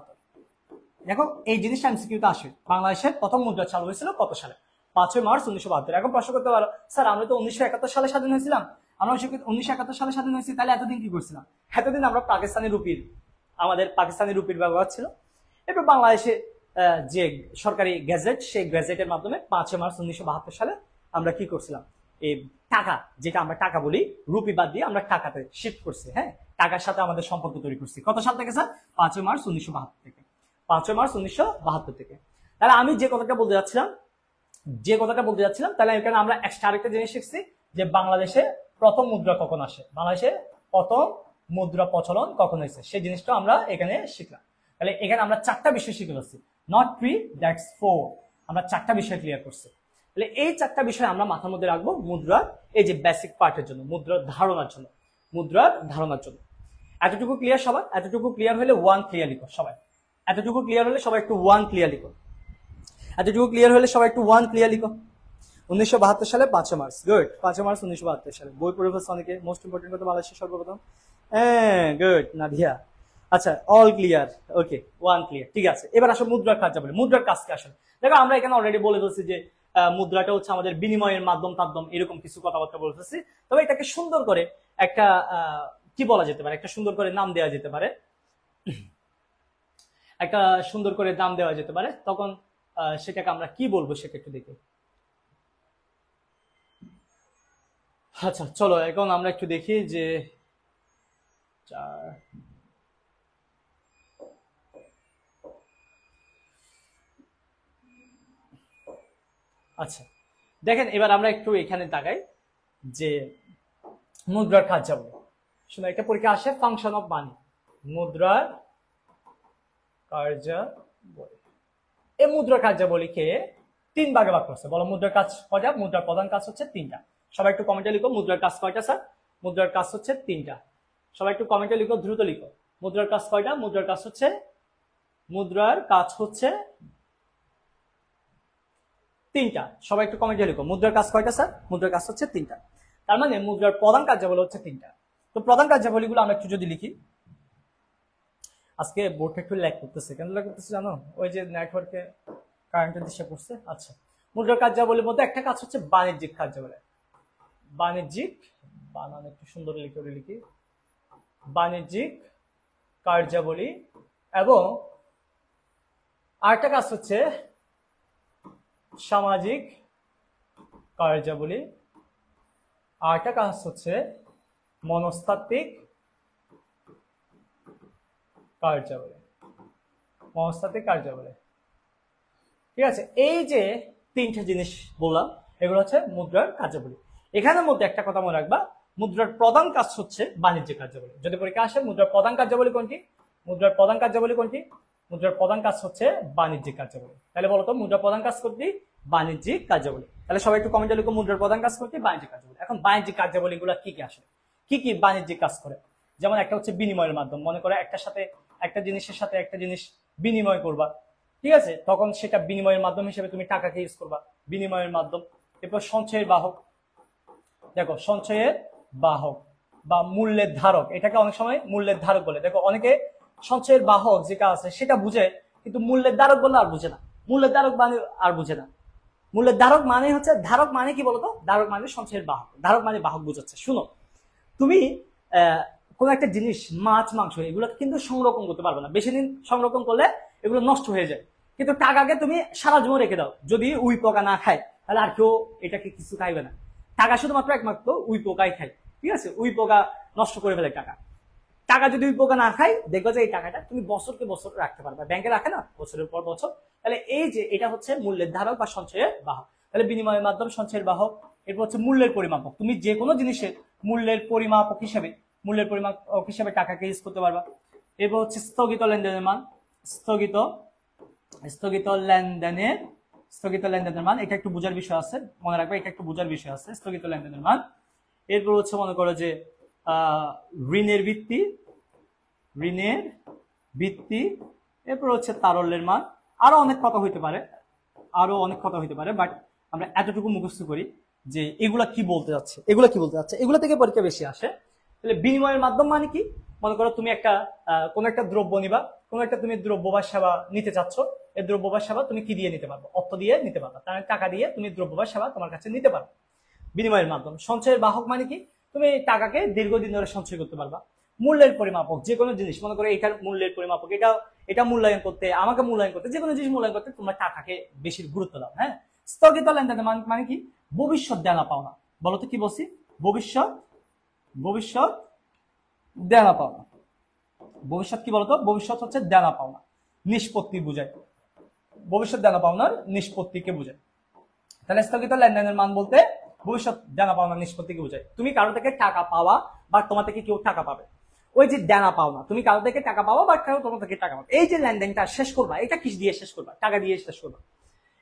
দেখো, এই জিনিসটা এমসিকিউতে আসে। বাংলাদেশের প্রথম মুদ্রা চালু হয়েছিল কত সালে? 5 মার্চ 1972। এখন প্রশ্ন করতে পারো, স্যার আমরা তো 1971 সালে স্বাধীন হয়েছিলাম। আমরা 1971 সালে স্বাধীন হয়েছি, তাহলে এতদিন কি করছিলাম? এতদিন আমরা আমাদের পাকিস্তানি রুপির ব্যবহার ছিল। এরপর বাংলাদেশে যে সরকারি গ্যাজেট, সেই গ্যাজেটের মাধ্যমে 5 মার্চ 1972 সালে আমরা কি করছিলাম? এই টাকা, যেটা আমরা টাকা বলি, রুপি বাদ দিয়ে আমরা টাকাতে শিফট করছি। হ্যাঁ, টাকার সাথে আমাদের সম্পর্ক তৈরি করছি। কত সাল থেকে স্যার? 5 মার্চ 1972 থেকে। 5 মার্চ 1972 থেকে। তাহলে আমি যে কথাটা বলতে যাচ্ছিলাম, তাহলে এখানে আমরা এক্সট্রা আরেকটা জিনিস শিখছি যে বাংলাদেশে প্রথম মুদ্রা কখন আসে, বাংলাদেশে প্রথম মুদ্রা প্রচলন কখন হয়েছে, সেই জিনিসটা আমরা এখানে শিখলাম। তাহলে এখানে আমরা 4টা বিষয় শিখে ফেলছি, নট 3, দ্যাটস 4। আমরা 4টা বিষয় ক্লিয়ার করছি। তাহলে এই 4টা বিষয় আমরা মাথার মধ্যে রাখবো মুদ্রার এই যে বেসিক পার্টের জন্য, মুদ্রার ধারণার জন্য। এতটুকু ক্লিয়ার সবাই? এতটুকু ক্লিয়ার হলে 1 ক্লিয়ার লিখো সবাই। এতটুকু ক্লিয়ার হলে সবাই একটু 1 ক্লিয়ার লিখো। 1972 সালে 5 মার্চ। গুড, 5 মার্চ 1972 সালে। বই পড়ে ফেলছে অনেকে। মোস্ট ইম্পর্টেন্ট কথা, বাংলাদেশের সর্বপ্রথম। হ্যাঁ, গুড নাদিয়া। আচ্ছা, অল ক্লিয়ার। ওকে, 1 ক্লিয়ার। ঠিক আছে, এবার আসো মুদ্রার কাজ বলে। মুদ্রার কাজ কি আসলে? দেখো, আমরা এখানে অলরেডি বলে ফেলছি যে মুদ্রাটা হচ্ছে আমাদের বিনিময়ের মাধ্যম টাধ্যম, এরকম কিছু কথাবার্তা বলে ফেলছি। তবে এটাকে সুন্দর করে একটা কি বলা যেতে পারে, একটা সুন্দর করে নাম দেওয়া যেতে পারে। তখন সেটাকে আমরা কি বলবো সেটা একটু দেখি। আচ্ছা চলো, এখন আমরা একটু দেখি যে আচ্ছা দেখেন, এবার আমরা একটু এখানে তাকাই যে মুদ্রার কার্যাবলী। শোনো, একটা পরীক্ষা আসে, ফাংশন অফ মানি, মুদ্রার কার্যাবলী। এই মুদ্রার কার্যাবলীকে 3 ভাগে ভাগ করছে। বলো, মুদ্রার কাজ কয়টা? মুদ্রার প্রধান কাজ হচ্ছে 3টা। সবাই একটু কমেন্টে লিখো, মুদ্রার কাজ কয়টা স্যার? মুদ্রার কাজ হচ্ছে 3টা। সবাই একটু কমেন্টে লিখো, দ্রুত লিখো। মুদ্রার কাজ কয়টা? মুদ্রার কাজ হচ্ছে 3টা। সবাই একটু কমেন্টে লিখো, মুদ্রার কাজ কয়টা স্যার? মুদ্রার কাজ হচ্ছে 3টা। তার মানে মুদ্রার প্রধান কার্যাবলী হচ্ছে 3টা। তো প্রধান কার্যাবলীগুলো আমরা একটু যদি লিখি। আজকে বোর্ডটা একটু ল্যাগ করতেছে। কেন ল্যাগ করতেছে জানো? ওই যে নেটওয়ার্কে কারেন্টের দিশা পড়ছে। আচ্ছা, মুদ্রার কার্যাবলীর মধ্যে একটা কাজ হচ্ছে বাণিজ্যিক কার্যাবলী। বাণিজ্যিক, বানান একটু সুন্দর লিখি। বাণিজ্যিক কার্যাবলী। এবং আরেকটা কাজ হচ্ছে সামাজিক কার্যাবলী। আরেকটা কাজ হচ্ছে মনস্তাত্ত্বিক কার্যাবলী। ঠিক আছে, এই যে 3টা জিনিস বললাম, এগুলো হচ্ছে মুদ্রার কার্যাবলী। এখানের মধ্যে একটা কথা মনে রাখবা, মুদ্রার প্রধান কাজ হচ্ছে বাণিজ্যিক কার্যাবলী। যদি পরীক্ষা আসে মুদ্রার প্রধান কার্যাবলী কোনটি? মুদ্রার প্রধান কার্যাবলী কোনটি? মুদ্রার প্রধান কাজ হচ্ছে বাণিজ্যিক কার্যাবলী। তাহলে বলতো মুদ্রার প্রধান কাজ কোনটি? বাণিজ্যিক কার্যাবলী। তাহলে সবাই একটু কমেন্টে লিখো মুদ্রার প্রধান কাজ কোনটি? বাণিজ্যিক কার্যাবলী। এখন বাণিজ্যিক কার্যাবলী গুলো কি কি আসে, কি কি বাণিজ্যিক কাজ করে? যেমন একটা হচ্ছে বিনিময়ের মাধ্যম, মনে করো একটা জিনিসের সাথে একটা জিনিস বিনিময় করবা, ঠিক আছে, তখন সেটা বিনিময়ের মাধ্যম হিসেবে তুমি টাকাকে ইউজ করবা, বিনিময়ের মাধ্যম। এরপর সঞ্চয়ের বাহক, দেখো সঞ্চয়ের বাহক বা মূল্যের ধারক, এটাকে অনেক সময় মূল্যের ধারক বলে। দেখো অনেকে সঞ্চয়ের বাহক যেটা আছে সেটা বুঝে, কিন্তু মূল্যের ধারক বললে আর বুঝে না। মূল্যের ধারক মানে আর বুঝে না। মূল্যের ধারক মানে হচ্ছে, ধারক মানে কি বলতো? ধারক মানে সঞ্চয়ের বাহক, ধারক মানে বাহক বুঝাচ্ছে। শুনো, তুমি কোন একটা জিনিস, মাছ মাংস, এগুলো কিন্তু সংরক্ষণ করতে পারবে না। বেশি দিন সংরক্ষণ করলে এগুলো নষ্ট হয়ে যায়। কিন্তু টাকাকে তুমি সারা জীবন রেখে দাও, যদি উই পোকা না খায় তাহলে আর কেউ এটাকে কিছু খাইবে না। টাকা শুধুমাত্র একমাত্র উই পোকাই খায়, ঠিক আছে? উই পোকা নষ্ট করে ফেলে টাকা। টাকা যদি উই পোকা না খায়, দেখবে যে এই টাকাটা তুমি বছরকে বছর রাখতে পারবে। ব্যাংকে রাখে না বছরের পর বছর। তাহলে এই যে এটা হচ্ছে মূল্যের ধারক বা সঞ্চয়ের বাহক। তাহলে বিনিময়ের মাধ্যম সঞ্চয়ের বাহক। এরপর হচ্ছে মূল্যের পরিমাপক, তুমি যে কোনো জিনিসের মূল্যের পরিমাপক হিসেবে টাকাকে ইউজ করতে পারবা। এরপর হচ্ছে স্থগিত লেনদেনের মান, স্থগিত স্থগিত লেনদেনের স্থগিত লেনদেনের মান, এটা একটু বোঝার বিষয় আছে, মনে রাখবে, এটা একটু বোঝার বিষয় আছে, স্থগিত লেনদেনের মান। এরপর হচ্ছে মনে করো যে ঋণের ভিত্তি, ঋণের ভিত্তি। এরপর হচ্ছে তারল্যের মান। আরো অনেক কথা হইতে পারে, বাট আমরা এতটুকু মুখস্থ করি যে এগুলা কি বলতে যাচ্ছে, এগুলা থেকে পরীক্ষা বেশি আসে। তাহলে বিনিময়ের মাধ্যম মানে কি? মনে করো তুমি কোন একটা দ্রব্য নিবা, কোন একটা তুমি দ্রব্য বা সেবা নিতে চাচ্ছ, এই দ্রব্য বা সেবা তুমি কি দিয়ে নিতে পারবে? অর্থ দিয়ে নিতে পারবে, তার টাকা দিয়ে তুমি দ্রব্য বা সেবা তোমার কাছে নিতে পারবে। বিনিময়ের মাধ্যম। সঞ্চয়ের বাহক মানে কি? তুমি টাকাকে দীর্ঘদিন ধরে সঞ্চয় করতে পারবা। মূল্যের পরিমাপক, যে কোনো জিনিস, মনে করো এখানে মূল্যের পরিমাপক, এটা মূল্যায়ন করতে, আমাকে মূল্যায়ন করতে, যে কোনো জিনিস মূল্যায়ন করতে তোমরা টাকাকে বেশি গুরুত্ব দাও। হ্যাঁ। স্থগিত লেনদেনের মানে কি? ভবিষ্যৎ দেনা পাওনা। বলতো কি বলছি? ভবিষ্যৎ দেনা পাওনা। ভবিষ্যৎ কি বলতো? ভবিষ্যৎ হচ্ছে দেনা পাওনা, নিষ্পত্তি বুঝায়। ভবিষ্যৎ দেনা পাওনার নিষ্পত্তিকে বুঝায়। তাহলে স্থগিত লেনদেনের মান বলতে ভবিষ্যৎ দেনা পাওনার নিষ্পত্তিকে বোঝায়। তুমি কারো থেকে টাকা পাওয়া বা তোমার থেকে কেউ টাকা পাবে, ওই যে দেনা পাওনা, তুমি কারো থেকে টাকা পাওয়া বা কেউ তোমার থেকে টাকা পাবে, এই যে লেনদেনটা শেষ করবা, এটা কিস দিয়ে শেষ করবা? টাকা দিয়ে শেষ করবা।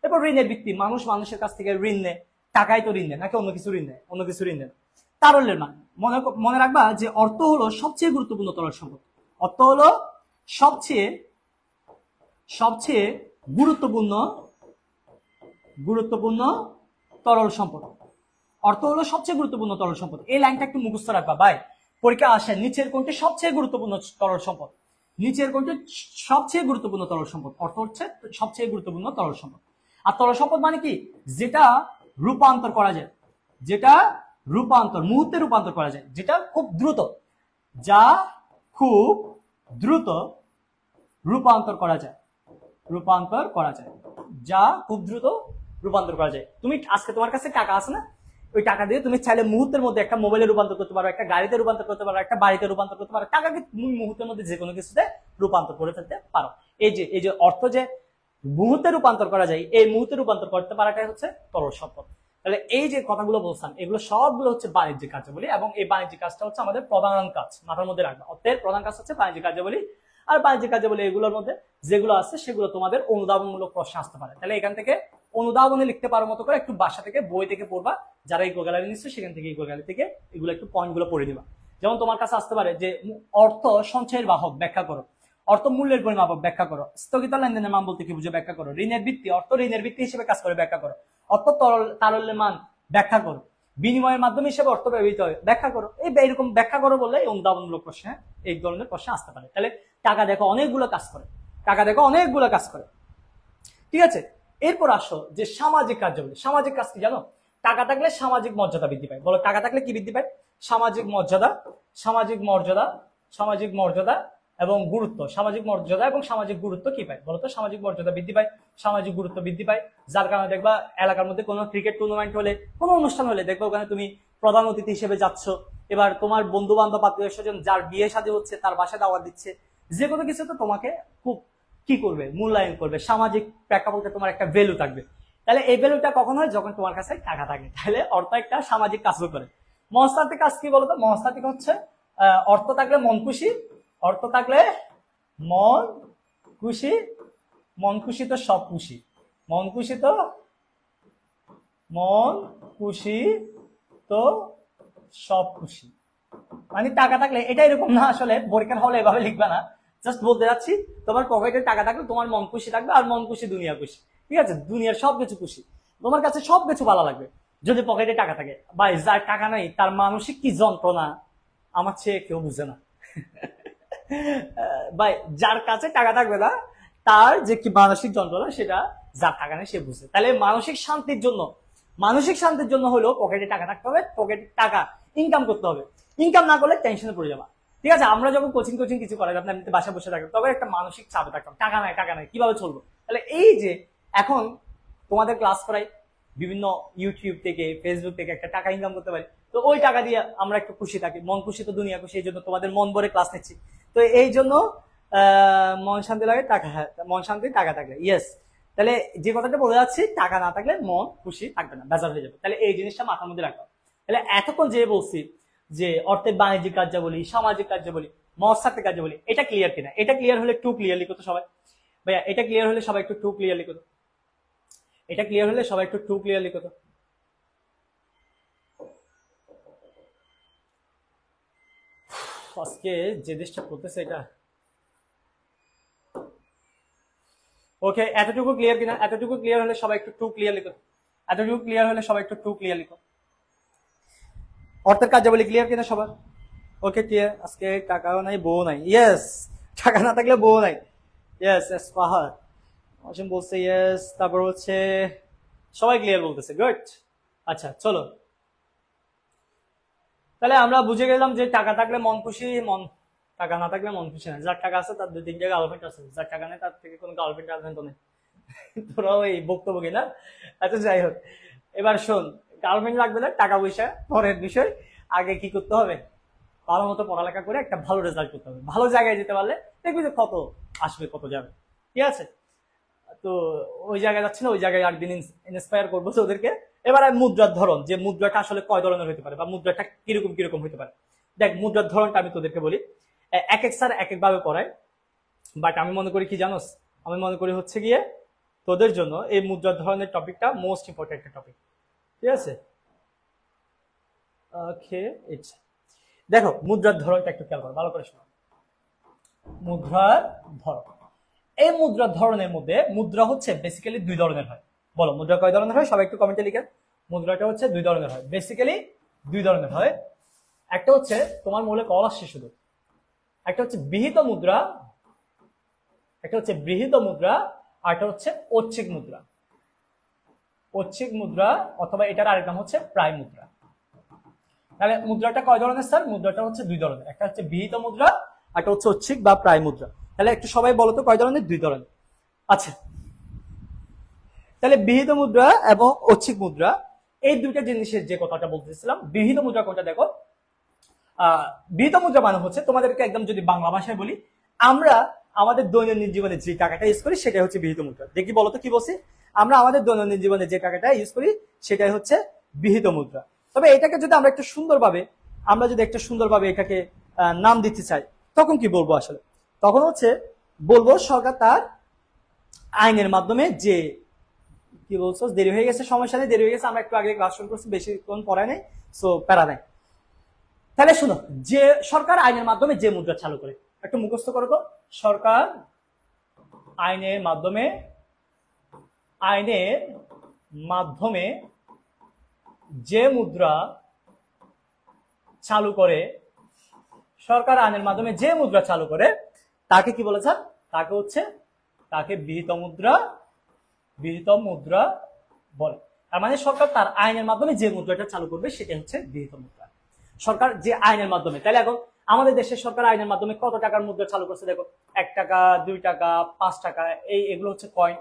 এরপর ঋণের ভিত্তি, মানুষ মানুষের কাছ থেকে ঋণ নেয়, টাকাই তো ঋণ নেয়, নাকি অন্য কিছু ঋণ নেয়? অন্য কিছু ঋণ নেয়। তারল্যের মান, মনে রাখবা যে অর্থ হলো সবচেয়ে গুরুত্বপূর্ণ তরল সম্পদ। অর্থ হলো সবচেয়ে গুরুত্বপূর্ণ তরল সম্পদ। অর্থ হলো সবচেয়ে গুরুত্বপূর্ণ তরল সম্পদ। এই লাইনটা একটু মুখস্থ রাখবা ভাই, পরীক্ষা আসে। নিচের কোনটি সবচেয়ে গুরুত্বপূর্ণ তরল সম্পদ? নিচের কোনটি সবচেয়ে গুরুত্বপূর্ণ তরল সম্পদ? অর্থ হচ্ছে সবচেয়ে গুরুত্বপূর্ণ তরল সম্পদ। আর তরল সম্পদ মানে কি? যেটা রূপান্তর করা যায়, মুহূর্তে রূপান্তর করা যায়, যেটা খুব দ্রুত, রূপান্তর করা যায়, তুমি আজকে তোমার কাছে টাকা আছে না, ওই টাকা দিয়ে তুমি চাইলে মুহূর্তের মধ্যে একটা মোবাইলে রূপান্তর করতে পারো, একটা গাড়িতে রূপান্তর করতে পারো, একটা বাড়িতে রূপান্তর করতে পারো। টাকাকে তুমি মুহূর্তের মধ্যে যে কোনো কিছুতে রূপান্তর করে ফেলতে পারো। এই যে অর্থ যে মুহূর্তে রূপান্তর করা যায়, এই মুহূর্তে রূপান্তর করতে পারাটাই হচ্ছে তরল সম্পদ। তাহলে এই যে কথাগুলো বলছিলাম, এগুলো সবগুলো হচ্ছে বাণিজ্যিক কার্যাবলী, এবং এই বাণিজ্যিক কাজটা হচ্ছে আমাদের প্রধান কাজ। মাথার মধ্যে রাখবা, অর্থের প্রধান কাজ হচ্ছে বাণিজ্যিক কার্যাবলী। আর বাণিজ্যিক কার্যাবলী এগুলোর মধ্যে যেগুলো আছে সেগুলো তোমাদের অনুধাবনমূলক প্রশ্ন আসতে পারে। তাহলে এখান থেকে অনুধাবনে লিখতে পারো মতো করে একটু বাসা থেকে বই থেকে পড়বা, যারা ইকো গ্যালারি নিচ্ছে সেখান থেকে ইকো গ্যালারি থেকে এগুলো একটু পয়েন্ট গুলো পড়ে দিবা। যেমন তোমার কাছে আসতে পারে যে অর্থ সঞ্চয়ের বাহক ব্যাখ্যা করো, অর্থ মূল্যের পরিমাপক ব্যাখ্যা করো, স্থগিত লেনদেনের মান বলতে কি বুঝে ব্যাখ্যা করো, ঋণের ভিত্তি, অর্থ ঋণের ভিত্তি হিসেবে কাজ করে ব্যাখ্যা করো, অর্থ তারল্যের মান ব্যাখ্যা করো, বিনিময়ের মাধ্যম হিসেবে অর্থ ব্যবহৃত হয় ব্যাখ্যা করো। এইরকম ব্যাখ্যা করো বললে অনুধাবনমূলক প্রশ্ন এই ধরনের প্রশ্ন আসতে পারে। তাহলে টাকা দেখো অনেকগুলো কাজ করে, ঠিক আছে। এরপর আসো যে সামাজিক কার্যাবলী। সামাজিক কাজ কি জানো? টাকা থাকলে সামাজিক মর্যাদা বৃদ্ধি পায়। বলো, টাকা থাকলে কি বৃদ্ধি পায়? সামাজিক মর্যাদা এবং গুরুত্ব। সামাজিক মর্যাদা এবং সামাজিক গুরুত্ব কি পায়? বলতো সামাজিক মর্যাদা বৃদ্ধি পায়, সামাজিক গুরুত্ব বৃদ্ধি পায়। যার কারণে দেখবা এলাকার মধ্যে কোনো ক্রিকেট টুর্নামেন্ট হলে, কোনো অনুষ্ঠান হলে দেখবা ওখানে তুমি প্রধান অতিথি হিসেবে যাচ্ছ। এবার তোমার বন্ধু বান্ধব আত্মীয় স্বজন যার বিয়ে শাদী হচ্ছে তার বাসায় দাওয়াত দিচ্ছে। যে কোনো কিছু তো তোমাকে খুব কি করবে? মূল্যায়ন করবে। সামাজিক প্রেক্ষাপটে তোমার একটা ভ্যালু থাকবে। তাহলে এই ভ্যালুটা কখন হয়? যখন তোমার কাছে টাকা থাকে। তাহলে অর্থ একটা সামাজিক কাজও করে। মনস্তাত্ত্বিক কাজ কি বলতো? মনস্তাত্ত্বিক হচ্ছে অর্থ থাকলে মন খুশি, অর্থ থাকলে মন খুশি, মন খুশি তো সব খুশি, মন খুশি তো মন খুশি তো সব খুশি। মানে টাকা থাকলে, এটা এরকম না আসলে পরীক্ষার হলে এভাবে লিখবে না, জাস্ট বলতে যাচ্ছি তোমার পকেটে টাকা থাকলে তোমার মন খুশি থাকবে, আর মন খুশি দুনিয়া খুশি। ঠিক আছে, দুনিয়ার সবকিছু খুশি, তোমার কাছে সবকিছু ভালো লাগবে যদি পকেটে টাকা থাকে। ভাই যার টাকা নাই তার মানসিক কি যন্ত্রণা আমার চেয়ে কেউ বুঝে না। ভাই যার কাছে টাকা থাকবে না তার যে কি মানসিক যন্ত্রণা সেটা যার টাকা নেই সে বুঝে। তাহলে মানসিক শান্তির জন্য, মানসিক শান্তির জন্য হলো পকেটে টাকা থাকতে হবে, পকেটে টাকা ইনকাম করতে হবে। ইনকাম না করলে টেনশনে পড়ে যাবা। ঠিক আছে, আমরা যখন কোচিং কোচিং কিছু করাই, আপনি এমনিতে বাসায় বসে থাকবেন, তবে একটা মানসিক চাপে থাকতাম, টাকা নাই টাকা নাই কিভাবে চলবো। তাহলে এই যে এখন তোমাদের ক্লাস করাই বিভিন্ন ইউটিউব থেকে ফেসবুক থেকে একটা টাকা ইনকাম করতে পারি, তো ওই টাকা দিয়ে আমরা একটু খুশি থাকি, মন খুশি তো দুনিয়া খুশি, এই জন্য তোমাদের মন ভরে ক্লাস নিচ্ছি। তো এই জন্য মন শান্তি লাগে টাকা, মন শান্তি টাকা থাকলে, ইয়েস। তাহলে যে কথাটা বলে যাচ্ছি, টাকা না থাকলে মন খুশি থাকবে না, বেজার হয়ে যাবে। তাহলে এই জিনিসটা মাথার মধ্যে রাখো। তাহলে এতক্ষণ যে বলছি যে অর্থের বাণিজ্যিক কার্যাবলী, সামাজিক কার্যাবলী, মনস্তাত্ত্বিক কার্যাবলী, এটা ক্লিয়ার কিনা? এটা ক্লিয়ার হলে একটু ক্লিয়ারলি করতো সবাই। ভাইয়া এটা ক্লিয়ার হলে সবাই একটু ক্লিয়ারলি করতো, এটা ক্লিয়ার হলে সবাই একটু ক্লিয়ারলি করতো। আজকে যে দেশটা করতেছে এটা, ওকে এতটুকু ক্লিয়ার কিনা? এতটুকু ক্লিয়ার হলে সবাই একটু ক্লিয়ারলি করতো, এতটুকু ক্লিয়ার হলে সবাই একটু ক্লিয়ারলি করতো। অর্থের কার্যাবলী ক্লিয়ার কিনা সবার? Okay clear. আজকে টাকাও নাই বউ নাই, ইয়েস। টাকা না থাকলে বউ নাই, ইয়েস ইয়েস। পাহাড় অসীম বলছে ইয়েস। তারপর হচ্ছে সবাই ক্লিয়ার বলতেছে, গুড। আচ্ছা চলো, তাহলে আমরা বুঝে গেলাম যে টাকা থাকলে মন খুশি, মন টাকা না থাকলে মন খুশি না। যার টাকা আছে তার 2-3টা গার্লফ্রেন্ড আছে, যার টাকা নেই তার থেকে কোনো গার্লফ্রেন্ড তো নেই। তোরাও এই বক্তব্য কিনা? আচ্ছা যাই হোক, এবার শোন, গার্লফ্রেন্ড লাগবে না, টাকা পয়সা পরের বিষয়। আগে কি করতে হবে? ভালো মতো পড়ালেখা করে একটা ভালো রেজাল্ট করতে হবে, ভালো জায়গায় যেতে পারলে দেখবি যে কত আসবে কত যাবে। ঠিক আছে, তো ওই জায়গায় যাচ্ছি না, ওই জায়গায় একদিন ইন্সপায়ার করবো যে ওদেরকে। এবার মুদ্রার ধরন, যে মুদ্রাটা আসলে কয় ধরনের হতে পারে বা মুদ্রাটা কিরকম কিরকম হতে পারে। দেখ মুদ্রার ধরনটা আমি তোদেরকে বলি, এক এক স্যার এক এক ভাবে পড়ায়, বাট আমি মনে করি কি জানোস, আমি মনে করি হচ্ছে গিয়ে তোদের জন্য এই মুদ্রার ধরনের টপিকটা মোস্ট ইম্পর্টেন্ট একটা টপিক। ঠিক আছে, ওকে ইটস। দেখো মুদ্রার ধরনটা একটু খেয়াল করো, ভালো করে শোনো। মুদ্রার ধরন, এই মুদ্রার ধরনের মধ্যে মুদ্রা হচ্ছে বেসিক্যালি দুই ধরনের হয়। বলো মুদ্রা কয় ধরনের হয়? সবাই একটু কমেন্টে লিখেন। মুদ্রাটা হচ্ছে দুই ধরনের হয়, বেসিক্যালি দুই ধরনের হয়। একটা হচ্ছে তোমার মূলে কল আসছে শুধু, একটা হচ্ছে বিহিত মুদ্রা, একটা হচ্ছে বৃহিত মুদ্রা, আর একটা হচ্ছে ঐচ্ছিক মুদ্রা। ঐচ্ছিক মুদ্রা অথবা এটার আরেক নাম হচ্ছে প্রায় মুদ্রা। তাহলে মুদ্রাটা কয় ধরনের স্যার? মুদ্রাটা হচ্ছে দুই ধরনের, একটা হচ্ছে বিহিত মুদ্রা, একটা হচ্ছে ঐচ্ছিক বা প্রায় মুদ্রা। তাহলে একটু সবাই বলো তো কয় ধরনের? দুই ধরনের। আচ্ছা, তাহলে বিহিত মুদ্রা এবং ঐচ্ছিক মুদ্রা এই দুইটা জিনিসের যে কথাটা বলতেছিলাম, বিহিত মুদ্রা কোনটা দেখো, বিহিত মুদ্রা মানে হচ্ছে তোমাদেরকে একদম যদি বাংলা ভাষায় বলি, আমরা আমাদের দৈনন্দিন জীবনে যে টাকাটা ইউজ করি সেটাই হচ্ছে বিহিত মুদ্রা। দেখি বলতো কি বলছি? আমরা আমাদের দৈনন্দিন জীবনে যে টাকাটা ইউজ করি সেটাই হচ্ছে বিহিত মুদ্রা। তবে এটাকে যদি আমরা একটু সুন্দরভাবে, আমরা যদি একটা সুন্দরভাবে এটাকে নাম দিতে চাই, তখন কি বলবো আসলে? তখন হচ্ছে বলবো সরকার তার আইনের মাধ্যমে যে, কি বলছো দেরি হয়ে গেছে, সমস্যা নেই, দেরি হয়ে গেছে, আমরা একটু আগে ক্লাস শুরু করছি, বেশিক্ষণ পড়ায় নাই, সো প্যারা নাই। তাহলে শুনো, যে সরকার আইনের মাধ্যমে যে মুদ্রা চালু করে, একটু মুখস্থ করো তো। সরকার আইনের মাধ্যমে, আইনের মাধ্যমে যে মুদ্রা চালু করে, সরকার আইনের মাধ্যমে যে মুদ্রা চালু করে তাকে কি বলেছে? তাকে হচ্ছে, তাকে বিহিত মুদ্রা, বিহিত মুদ্রা বলে। তার মানে সরকার তার আইনের মাধ্যমে যে মুদ্রাটা চালু করবে সেটা হচ্ছে বিহিত মুদ্রা। সরকার যে আইনের মাধ্যমে, তাহলে এখন আমাদের দেশের সরকার আইনের মাধ্যমে কত টাকার মুদ্রা চালু করছে দেখো, 1 টাকা, 2 টাকা, 5 টাকা, এগুলো হচ্ছে কয়েন,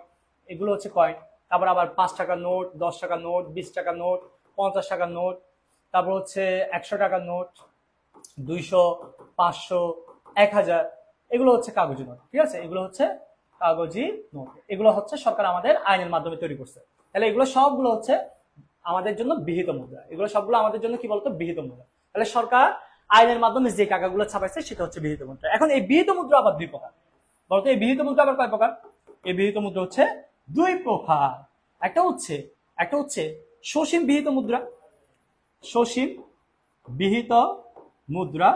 এগুলো হচ্ছে কয়েন। তারপর আবার 5 টাকার নোট, 10 টাকার নোট, 20 টাকার নোট, 50 টাকার নোট, তারপর হচ্ছে 100 টাকার নোট, 200, 500, 1000, এগুলো হচ্ছে কাগজি নোট। ঠিক আছে, এগুলো হচ্ছে কাগজি নোট, এগুলো হচ্ছে সরকার আমাদের আইনের মাধ্যমে তৈরি করছে। তাহলে এগুলো সবগুলো হচ্ছে আমাদের জন্য বিহিত মুদ্রা, এগুলো সবগুলো আমাদের জন্য কি বলতো বিহিত মুদ্রা। তাহলে সরকার আইনের মাধ্যমে যে টাকাগুলো ছাপাইছে সেটা হচ্ছে বিহিত মুদ্রা। এখন এই বিহিত মুদ্রা আবার দুই প্রকার, বলতো এই বিহিত মুদ্রা আবার কয় প্রকার? এই বিহিত মুদ্রা হচ্ছে দুই প্রকার। একটা হচ্ছে সসীম বিহিত মুদ্রা, সসীম বিহিত মুদ্রা,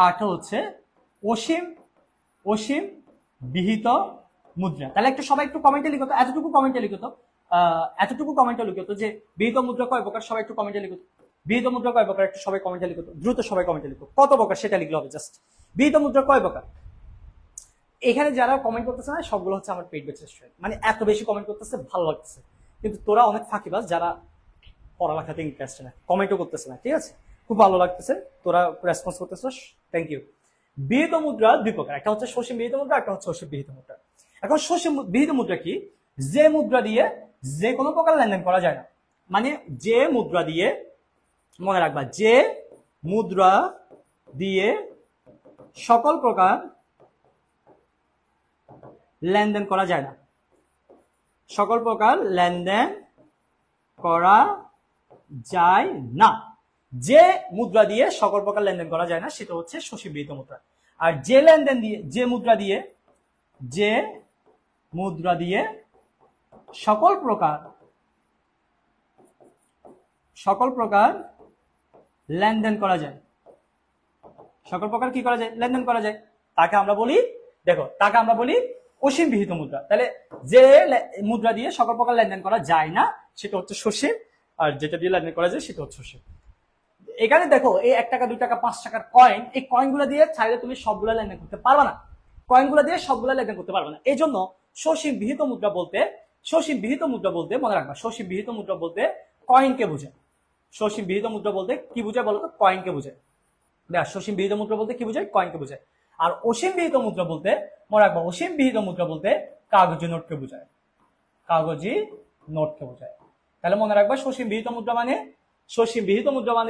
আরটা হচ্ছে অসীম অসীম বিহিত মুদ্রা। তাহলে একটু সবাই একটু কমেন্টে লিখো তো, এতটুকু কমেন্টে লিখো তো, যে বিহিত মুদ্রা কয় প্রকার, সবাই একটু কমেন্টে লিখো। বিহিত মুদ্রা কয় প্রকার একটু সবাই কমেন্টে লিখো তো, দ্রুত সবাই কমেন্টে লিখো, কত প্রকার সেটা লিখলে হবে জাস্ট। বিহিত মুদ্রা কয় প্রকার? এখানে যারা কমেন্ট করতেছে না সবগুলো হচ্ছে আমার পেইড ব্যাচের স্টুডেন্ট, মানে এত বেশি কমেন্ট করতেছে ভালো লাগতেছে, কিন্তু তোরা অনেক ফাঁকিবাজ যারা পড়ালেখাতে ইন্টারেস্ট না, কমেন্টও করতেছে না, ঠিক আছে? খুব ভালো লাগতেছে তোরা রেসপন্স করতেছিস, থ্যাংক ইউ। বিহিত মুদ্রা দুই প্রকার, একটা হচ্ছে সসীম বিহিত মুদ্রা, একটা হচ্ছে অসীম বিহিত মুদ্রা। এখন সসীম বিহিত মুদ্রা কি? যে মুদ্রা দিয়ে যে কোনো প্রকার লেনদেন করা যায় না, মানে যে মুদ্রা দিয়ে, মনে রাখবা, যে মুদ্রা দিয়ে সকল প্রকার লেনদেন করা যায় না, সকল প্রকার লেনদেন করা যায় না, যে মুদ্রা দিয়ে সকল প্রকার লেনদেন করা যায় না সেটা হচ্ছে সসীম বিহিত মুদ্রা। আর যে লেনদেন দিয়ে, যে মুদ্রা দিয়ে সকল প্রকার লেনদেন করা যায়, সকল প্রকার কি করা যায়? লেনদেন করা যায়, তাকে আমরা বলি, দেখো তাকে আমরা বলি অসীম বিহিত মুদ্রা। তাহলে যে মুদ্রা দিয়ে সকল প্রকার লেনদেন করা যায় না সেটা হচ্ছে সসীম, আর যেটা দিয়ে লেনদেন করা যায় সেটা হচ্ছে অসীম। এখানে দেখো এই 1 টাকা 2 টাকা 5 টাকার কয়েন, এই কয়েনগুলো দিয়ে চাইলে তুমি সবগুলা লেনদেন করতে পারবে না, কয়েনগুলো দিয়ে সবগুলা লেনদেন করতে পারবে না। এই জন্য সসীম বিহিত মুদ্রা বলতে মনে রাখবা, সসীম বিহিত মুদ্রা বলতে কয়েনকে বোঝায়। সসীম বিহিত মুদ্রা বলতে কি বোঝায় বলতো? কয়েনকে বোঝায়। সসীম বিহিত মুদ্রা বলতে কি বোঝায়? কয়েনকে বোঝায়। আর অসীম বিহিত মুদ্রা বলতে মনে রাখবা, অসীম বিহিত মুদ্রা বলতে কাগজি নোটকে বোঝায়, কাগজি নোটকে বোঝায়। তাহলে মনে রাখবা, সসীম বিহিত মুদ্রা মানে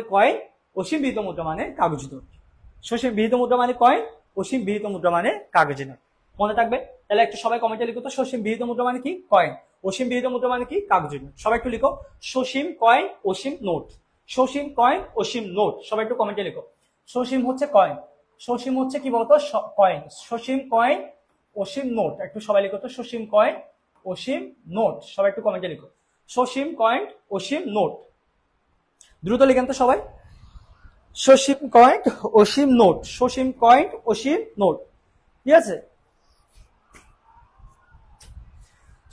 কয়েন, অসীম বিহিত মুদ্রা মানে কাগজি নোট। সসীম বিহিত মুদ্রা মানে কয়েন, অসীম বিহিত মুদ্রা মানে কাগজি নোট। মনে থাকবে? তাহলে একটু সবাই কমেন্টে লিখো তো, সসীম বিহিত মুদ্রা মানে কি? কয়েন। অসীম বিহিত মুদ্রা মানে কি? কাগজি নোট। সবাই একটু লিখো, সসীম কয়েন, অসীম নোট। সসীম কয়েন, অসীম নোট। সবাই একটু কমেন্টে লিখো। সসীম হচ্ছে কয়েন, সসীম হচ্ছে কি বলতো? কয়েন। সসীম কয়েন, অসীম নোট। একটু সবাই লিখো তো, সসীম কয়েন, অসীম নোট। সবাই একটু কমেন্টে লিখো, সসীম কয়েন, অসীম নোট। দ্রুত লিখেন তো সবাই, সসীম কয়েন, অসীম নোট, সসীম কয়েন, অসীম নোট। ঠিক আছে?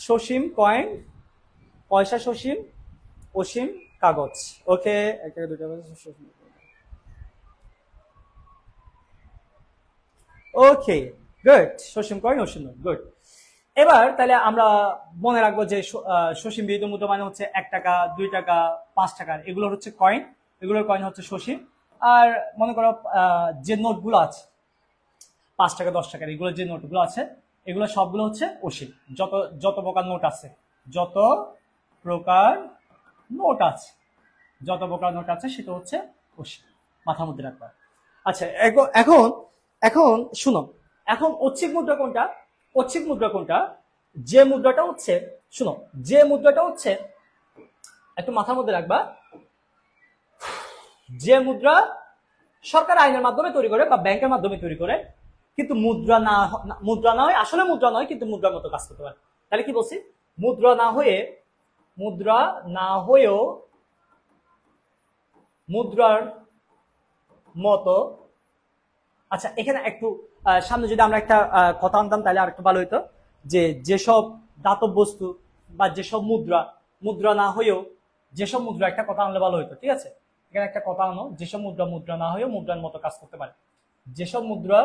সসীম কয়েন, পয়সা সসীম, অসীম কাগজ। ওকে, একটা দুটো ওকে, গুড। সসীম কয়েন, অসীম নোট, গুড। এবার তাহলে আমরা মনে রাখবো যে সসীম বিহিত মুদ্রা মানে হচ্ছে 1 টাকা 2 টাকা 5 টাকার, এগুলো হচ্ছে কয়েন, এগুলোর কয়েন হচ্ছে সসীম। আর মনে করো যে নোটগুলো আছে 5 টাকা 10 টাকার, এগুলো যে নোটগুলো আছে এগুলো সবগুলো হচ্ছে অসীম। যত প্রকার নোট আছে, যত প্রকার নোট আছে সেটা হচ্ছে অসীম। মাথার মধ্যে রাখবা। আচ্ছা, এখন শুনো, এখন ঐচ্ছিক মুদ্রা কোনটা? ঐচ্ছিক মুদ্রা কোনটা? যে মুদ্রাটা হচ্ছে, শুনো, যে মুদ্রাটা হচ্ছে, একটু মাথার মধ্যে রাখবা, যে মুদ্রা সরকার আইনের মাধ্যমে তৈরি করে বা ব্যাংকের মাধ্যমে তৈরি করে, কিন্তু মুদ্রা নয়, আসলে মুদ্রা নয়, কিন্তু মুদ্রার মতো কাজ করতে পারে। তাহলে কি বলছি? মুদ্রা না হয়েও মুদ্রার মতো। আচ্ছা, এখানে একটু সামনে যদি আমরা একটা কথা আনতাম তাহলে আর একটু ভালো হইতো, যে যেসব ধাতব বস্তু বা যেসব মুদ্রা না হয়েও, যেসব মুদ্রা, একটা কথা আনলে ভালো হইতো। ঠিক আছে? এখানে একটা কথা আনো, যেসব মুদ্রা না হয়েও মুদ্রার মতো কাজ করতে পারে। যেসব মুদ্রা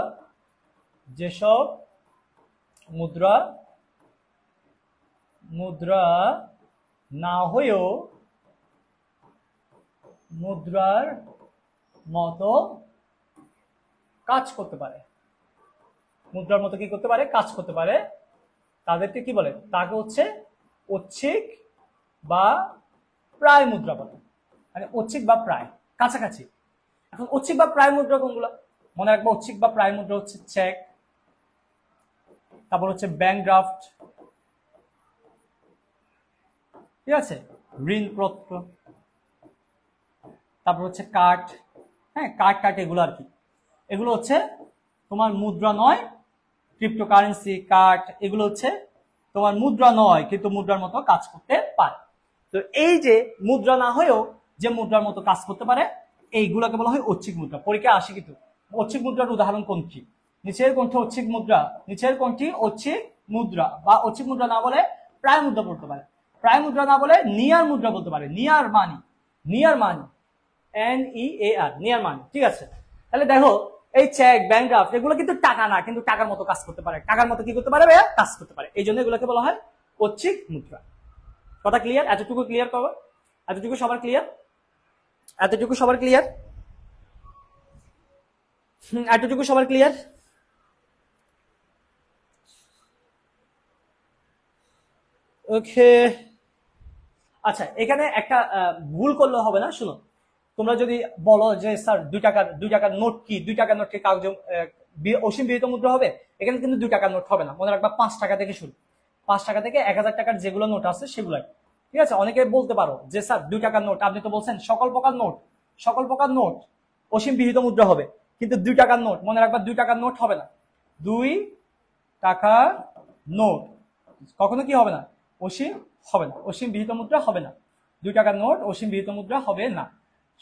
না হয়েও মুদ্রার মতো কাজ করতে পারে, মুদ্রার মতো কি করতে পারে? কাজ করতে পারে। তাদেরকে কি বলে? তাকে হচ্ছে ঐচ্ছিক বা প্রায় মুদ্রা বলে। মানে ঐচ্ছিক বা প্রায়, কাছাকাছি। এখন ঐচ্ছিক বা প্রায় মুদ্রা কোনগুলো? মনে রাখবো, ঐচ্ছিক বা প্রায় মুদ্রা হচ্ছে চেক, তারপর হচ্ছে ব্যাংক ড্রাফট, ঠিক আছে, ঋণপত্র, তারপর হচ্ছে কাঠ, হ্যাঁ কাঠ কাঠ এগুলো আর কি, এগুলো হচ্ছে তোমার মুদ্রা নয়, ক্রিপ্টোকারেন্সি কাঠ এগুলো হচ্ছে তোমার মুদ্রা নয় কিন্তু মুদ্রার মতো কাজ করতে পারে। তো এই যে মুদ্রা না হয়েও যে মুদ্রার মতো কাজ করতে পারে এইগুলোকে বলা হয় ঐচ্ছিক মুদ্রা। পরীক্ষায় আসে কিন্তু ঐচ্ছিক মুদ্রার উদাহরণ কোনটি? নিচের কোনটি ঐচ্ছিক মুদ্রা? নিচের কোনটি ঐচ্ছিক মুদ্রা? বা ঐচ্ছিক মুদ্রা না বলে প্রায় মুদ্রা বলতে পারে, প্রায় মুদ্রা না বলে নিয়ার মুদ্রা বলতে পারে, নিয়ার মানি, নিয়ার মানি, NEAR, নিয়ার মানি। ঠিক আছে, তাহলে দেখো এই চেক ব্যাংক ড্রাফট এগুলো কিন্তু টাকা না, কিন্তু টাকার মতো কাজ করতে পারে, টাকার মতো কি করতে পারে ভাইয়া? কাজ করতে পারে, এই জন্য এগুলোকে বলা হয় ঐচ্ছিক মুদ্রা। কথা ক্লিয়ার? এতটুকু ক্লিয়ার করো, এতটুকু সবার ক্লিয়ার? এতটুকু সবার ক্লিয়ার? এতটুকু সবার ক্লিয়ার? ওকে, আচ্ছা এখানে একটা ভুল করলে হবে না, শুনো, তোমরা যদি বলো যে স্যার 2 টাকার নোট কি, 2 টাকার নোট কি কাগজে অসীম বিহিত মুদ্রা হবে? এখানে কিন্তু 2 টাকার নোট হবে না, মনে রাখবা 5 টাকা থেকে শুরু, 5 টাকা থেকে 1000 টাকার যেগুলো নোট আছে সেগুলাই। ঠিক আছে, অনেকে বলতে পারো যে স্যার 2 টাকার নোট, আপনি তো বলছেন সকল প্রকার নোট, সকল প্রকার নোট অসীম বিহিত মুদ্রা হবে, কিন্তু 2 টাকার নোট মনে রাখবা 2 টাকার নোট হবে না, 2 টাকার নোট কখনো কি হবে না? অসীম হবে না, অসীম বিহিত মুদ্রা হবে না, 2 টাকার নোট অসীম বিহিত মুদ্রা হবে না।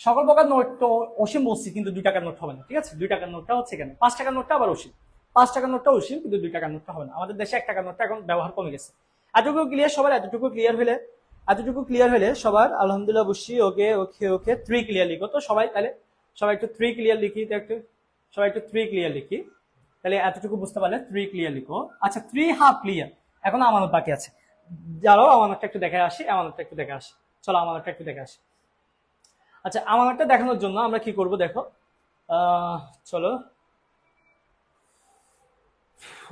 সকল প্রকার নোট তো অসীম বলছি, কিন্তু 2 টাকার নোট হবে না। ঠিক আছে, 2 টাকার নোটটা হচ্ছে এখানে, 5 টাকার নোটটা আবার অসীম, 5 টাকার নোটটা অসীম কিন্তু 2 টাকার নোটটা হবে না। আমাদের দেশে 1 টাকার নোটটা এখন ব্যবহার কমে গেছে। এতটুকু ক্লিয়ার সবার? এতটুকু ক্লিয়ার হলে, এতটুকু ক্লিয়ার হলে সবার আলহামদুলিল্লাহ বসি। ওকে ওকে ওকে, 3 ক্লিয়ার লিখো তো সবাই, তাহলে সবাই একটু 3 ক্লিয়ার লিখি তো, একটু সবাই একটু 3 ক্লিয়ার লিখি, তাহলে এতটুকু বুঝতে পারলে 3 ক্লিয়ার লিখো। আচ্ছা 3 হাফ ক্লিয়ার, এখন আমানত বাকি আছে, যারাও আমানতটা একটু দেখে আসি, আমানতটা একটু দেখে আসি, চলো আমানতটা একটু দেখে আসি। আচ্ছা আমানতটা দেখানোর জন্য আমরা কি করব দেখো, চলো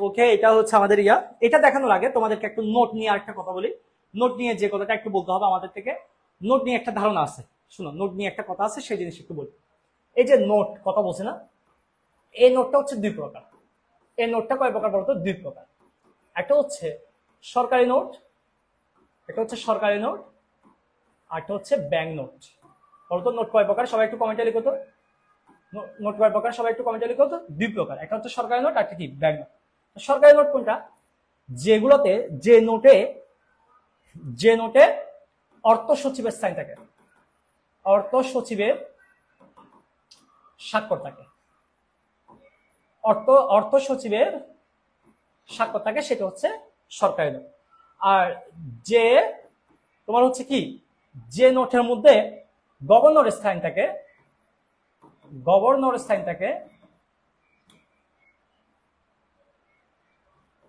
ওকে, এটা হচ্ছে আমাদের ইয়া। এটা দেখানোর আগে তোমাদেরকে একটু নোট নিয়ে আরেকটা কথা বলি, নোট নিয়ে যে কথাটা একটু বলতে হবে আমাদের থেকে, নোট নিয়ে একটা ধারণা আছে, শুনো নোট নিয়ে একটা কথা আছে, সেই জিনিস একটু বলি। এই যে নোট কথা বলছে না, এই নোটটা হচ্ছে 2 প্রকার। এই নোটটা কয় প্রকার বলতো? 2 প্রকার। একটা হচ্ছে সরকারি নোট, একটা হচ্ছে সরকারি নোট, আর একটা হচ্ছে ব্যাংক নোট। বলতো নোট কয় প্রকার? সবাই একটু কমেন্টে লিখো তো, নোট কয় প্রকার? সবাই একটু কমেন্টে লিখো তো। 2 প্রকার, একটা হচ্ছে সরকারি নোট, আর একটা কি ব্যাংক নোট। সরকারি নোট কোনটা? যেগুলোতে, যে নোটে অর্থ সচিবের সাইন থাকে, অর্থ সচিবের স্বাক্ষর থাকে, অর্থ সচিবের স্বাক্ষর থাকে, সেটা হচ্ছে সরকারি নোট। আর যে তোমার হচ্ছে কি, যে নোটের মধ্যে গভর্নরের স্থান থাকে, গভর্নরের স্থান থাকে,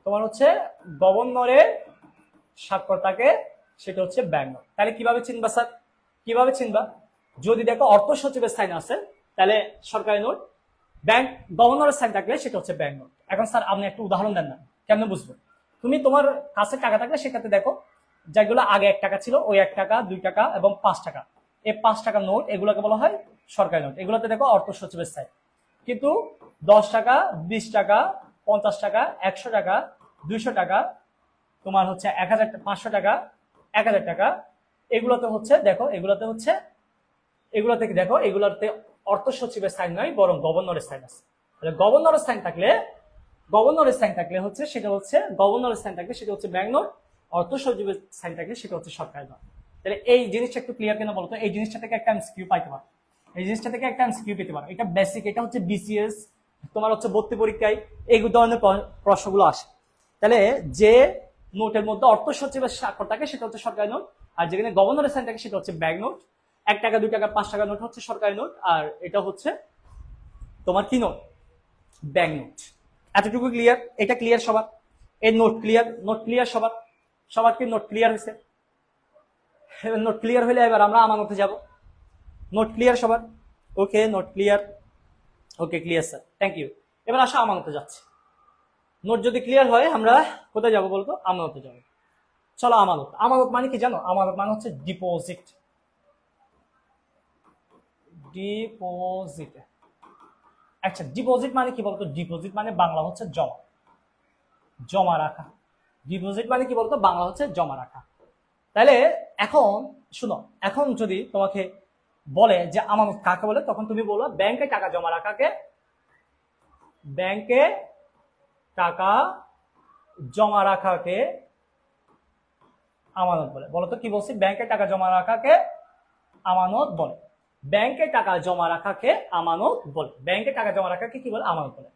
তোমার হচ্ছে গভর্নরের স্বাক্ষর থাকে, সেটা হচ্ছে ব্যাংক নোট। তাহলে কিভাবে চিনবা স্যার? কিভাবে চিনবা? যদি দেখো অর্থ সচিবের সাইন আছে তাহলে সরকারি নোট, ব্যাংক গভর্নরের সাইন থাকলে সেটা হচ্ছে ব্যাংক নোট। এখন স্যার আপনি একটা উদাহরণ দেন না, কেমনে বুঝবো? তুমি তোমার কাছে টাকা থাকলে সেটাতে দেখো, যেগুলো আগে 1 টাকা ছিল, ওই 1 টাকা 2 টাকা এবং 5 টাকা, এই 5 টাকার নোট এগুলোকে বলা হয় সরকারি নোট। এগুলোতে দেখো অর্থ সচিবের সাইন। কিন্তু 10 টাকা, 20 টাকা, 50 টাকা, 100 টাকা, 200 টাকা, তোমার হচ্ছে 1000, 500 টাকা, 1000 টাকা, এগুলোতে হচ্ছে দেখো, এগুলোতে দেখো, এগুলোতে অর্থ সচিবের সাইন নয়, বরং গভর্নরের সাইন আছে। তাহলে গভর্নরের সাইন থাকলে, হচ্ছে সেটা হচ্ছে গভর্নরের সাইন থাকলে সেটা হচ্ছে ব্যাংক নোট, অর্থ সচিবের সাইন থাকলে সেটা হচ্ছে সরকারি নোট। তাহলে এই জিনিসটা একটু ক্লিয়ার কেন বলতো? এই জিনিসটা থেকে একটা এমসিকিউ পাইতে পারো, এই জিনিসটা থেকে একটা এমসিকিউ পেতে পারো। এটা বেসিক, এটা হচ্ছে বিসিএস, তোমার হচ্ছে ভর্তি পরীক্ষায় এই ধরনের প্রশ্নগুলো আসে। তাহলে যে নোটের মধ্যে অর্থ সচিবের স্বাক্ষর থাকে সেটা হচ্ছে সরকারি নোট, আর যেখানে গভর্নরের সাইন থাকে সেটা হচ্ছে ব্যাংক নোট। 1 টাকা, 2 টাকা, 5 টাকা নোট হচ্ছে সরকারি নোট, আর এটা হচ্ছে তোমার কি নোট? Bank note. এতটুকু ক্লিয়ার? এটা ক্লিয়ার সবার? এই নোট ক্লিয়ার? নোট ক্লিয়ার সবার? সবার কি নোট ক্লিয়ার হয়েছে? নোট ক্লিয়ার হলে এবার আমরা আমানতে যাব। নোট ক্লিয়ার সবার? Okay, note clear. Okay clear sir, thank you. এবার আসো আমানতে যাচ্ছে। নোট যদি ক্লিয়ার হয় আমরা কোথায় যাবো বলতো? আমানতে যাবো। চলো আমানত। আমানত মানে কি জানো? আমানত মানে হচ্ছে ডিপোজিট। ডিপোজিট, আচ্ছা ডিপোজিট মানে কি বলতো? ডিপোজিট মানে বাংলা হচ্ছে জমা, জমা রাখা। ডিপোজিট মানে কি বলতো? বাংলা হচ্ছে জমা রাখা। তাহলে এখন শুনো, এখন যদি তোমাকে বলে যে আমানত কাকে বলে, তখন তুমি বলবা ব্যাংকে টাকা জমা রাখাকে, ব্যাংকে টাকা জমা রাখাকে আমানত বলে। বলো তো কি বলছি? ব্যাংকে টাকা জমা রাখাকে আমানত বলে। ব্যাংকে টাকা জমা রাখাকে আমানত বলে। ব্যাংকে টাকা জমা রাখাকে কি বলে? আমানত বলে।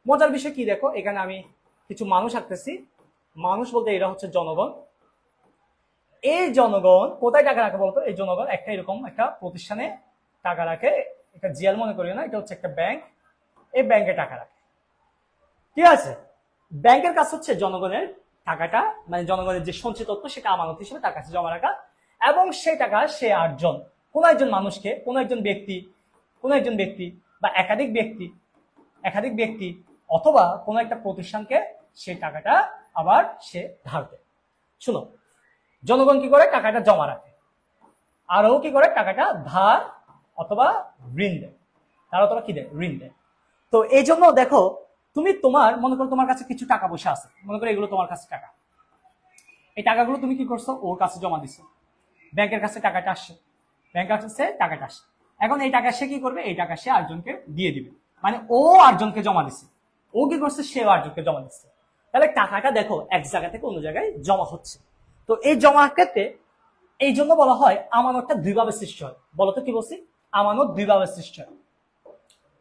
মজার বিষয় কি দেখো, এখানে আমি কিছু মানুষ আঁকতেছি। মানুষ বলতে এরা হচ্ছে জনগণ। এই জনগণ কোথায় টাকা রাখে বলতো? এই জনগণ একটা এরকম একটা প্রতিষ্ঠানে টাকা রাখে। এটা জিয়াল মনে করিও না, এটা হচ্ছে একটা ব্যাংক। এই ব্যাংকে টাকা রাখে, ঠিক আছে? ব্যাংকের কাজ হচ্ছে জনগণের টাকাটা, মানে জনগণের যে সঞ্চিত তথ্য সেটা আমানত হিসেবে তার কাছে জমা রাখা, এবং সেই টাকা সে আটজন, কোন একজন মানুষকে, কোন একজন ব্যক্তি বা একাধিক ব্যক্তি অথবা কোন একটা প্রতিষ্ঠানকে সেই টাকাটা আবার সে ধার দেয়। শুনো, জনগণ কি করে? টাকাটা জমা রাখে। আর ও কি করে? টাকাটা ধার অথবা ঋণ দেয়। তারা অথবা কি দেয়? ঋণ দেয়। তো এই জন্য দেখো, তুমি তোমার মনে করো তোমার কাছে কিছু টাকা পয়সা আছে, মনে করো এগুলো তোমার কাছে টাকা। এই টাকাগুলো তুমি কি করছো? ওর কাছে জমা দিছো। ব্যাংকের কাছে টাকাটা আসছে, ব্যাংকের কাছে টাকাটা আসছে। এখন এই টাকা সে কি করবে? এই টাকা সে আরেকজনকে দিয়ে দিবে। মানে ও আরেকজনকে জমা দিচ্ছে, ও কি করছে? সেও আরেকজনকে জমা দিচ্ছে। তাহলে টাকাটা দেখো এক জায়গা থেকে অন্য জায়গায় জমা হচ্ছে। তো এই জমার ক্ষেত্রে এই জন্য বলা হয় আমানতটা দুইভাবে সৃষ্টি হয়। বলো তো কি বলছি? আমানত দুইভাবে সৃষ্টি হয়।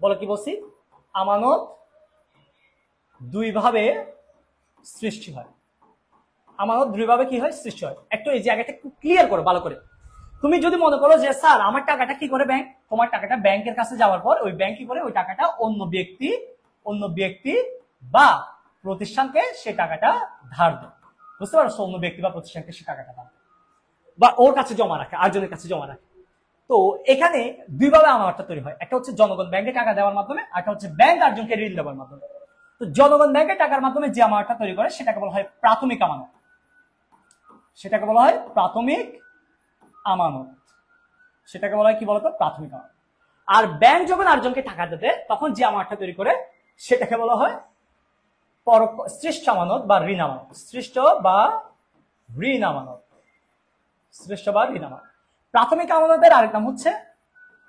বলো কি বলছি? আমানত দুইভাবে সৃষ্টি হয়। আমানত দুইভাবে কি হয়? সৃষ্টি হয়। একটু এই জায়গাটা একটু ক্লিয়ার করো ভালো করে। তুমি যদি মনে করো যে স্যার আমার টাকাটা কি করে ব্যাংক, তোমার টাকাটা ব্যাংকের কাছে যাওয়ার পর ওই ব্যাংক কি করে? ওই টাকাটা অন্য ব্যক্তি বা প্রতিষ্ঠানকে সে টাকাটা ধার দেয়। বুঝতে পারছো? অন্য ব্যক্তি বা প্রতিষ্ঠানকে সে টাকাটা ধার দেয় বা ওর কাছে জমা রাখে, আরেকজনের কাছে জমা রাখে। তো এখানে দুইভাবে আমানতটা তৈরি হয়। একটা হচ্ছে জনগণ ব্যাংকে টাকা দেওয়ার মাধ্যমে, আর একটা হচ্ছে ব্যাংক আরেকজনকে ঋণ দেওয়ার মাধ্যমে। তো জনগণ ব্যাংকে টাকার মাধ্যমে যে আমানতটা তৈরি করে সেটাকে বলা হয় প্রাথমিক আমানত। সেটাকে বলা হয় প্রাথমিক আমানত। সেটাকে বলা হয় কি বলতো? প্রাথমিক আমানত। আর ব্যাংক যখন আরেকজনকে টাকা দেবে তখন যে আমানতটা তৈরি করে সেটাকে বলা হয় সৃষ্ট আমানত বা ঋণ আমানত। সৃষ্ট বা ঋণ আমানত। প্রাথমিক আমানতের আরেক নাম হচ্ছে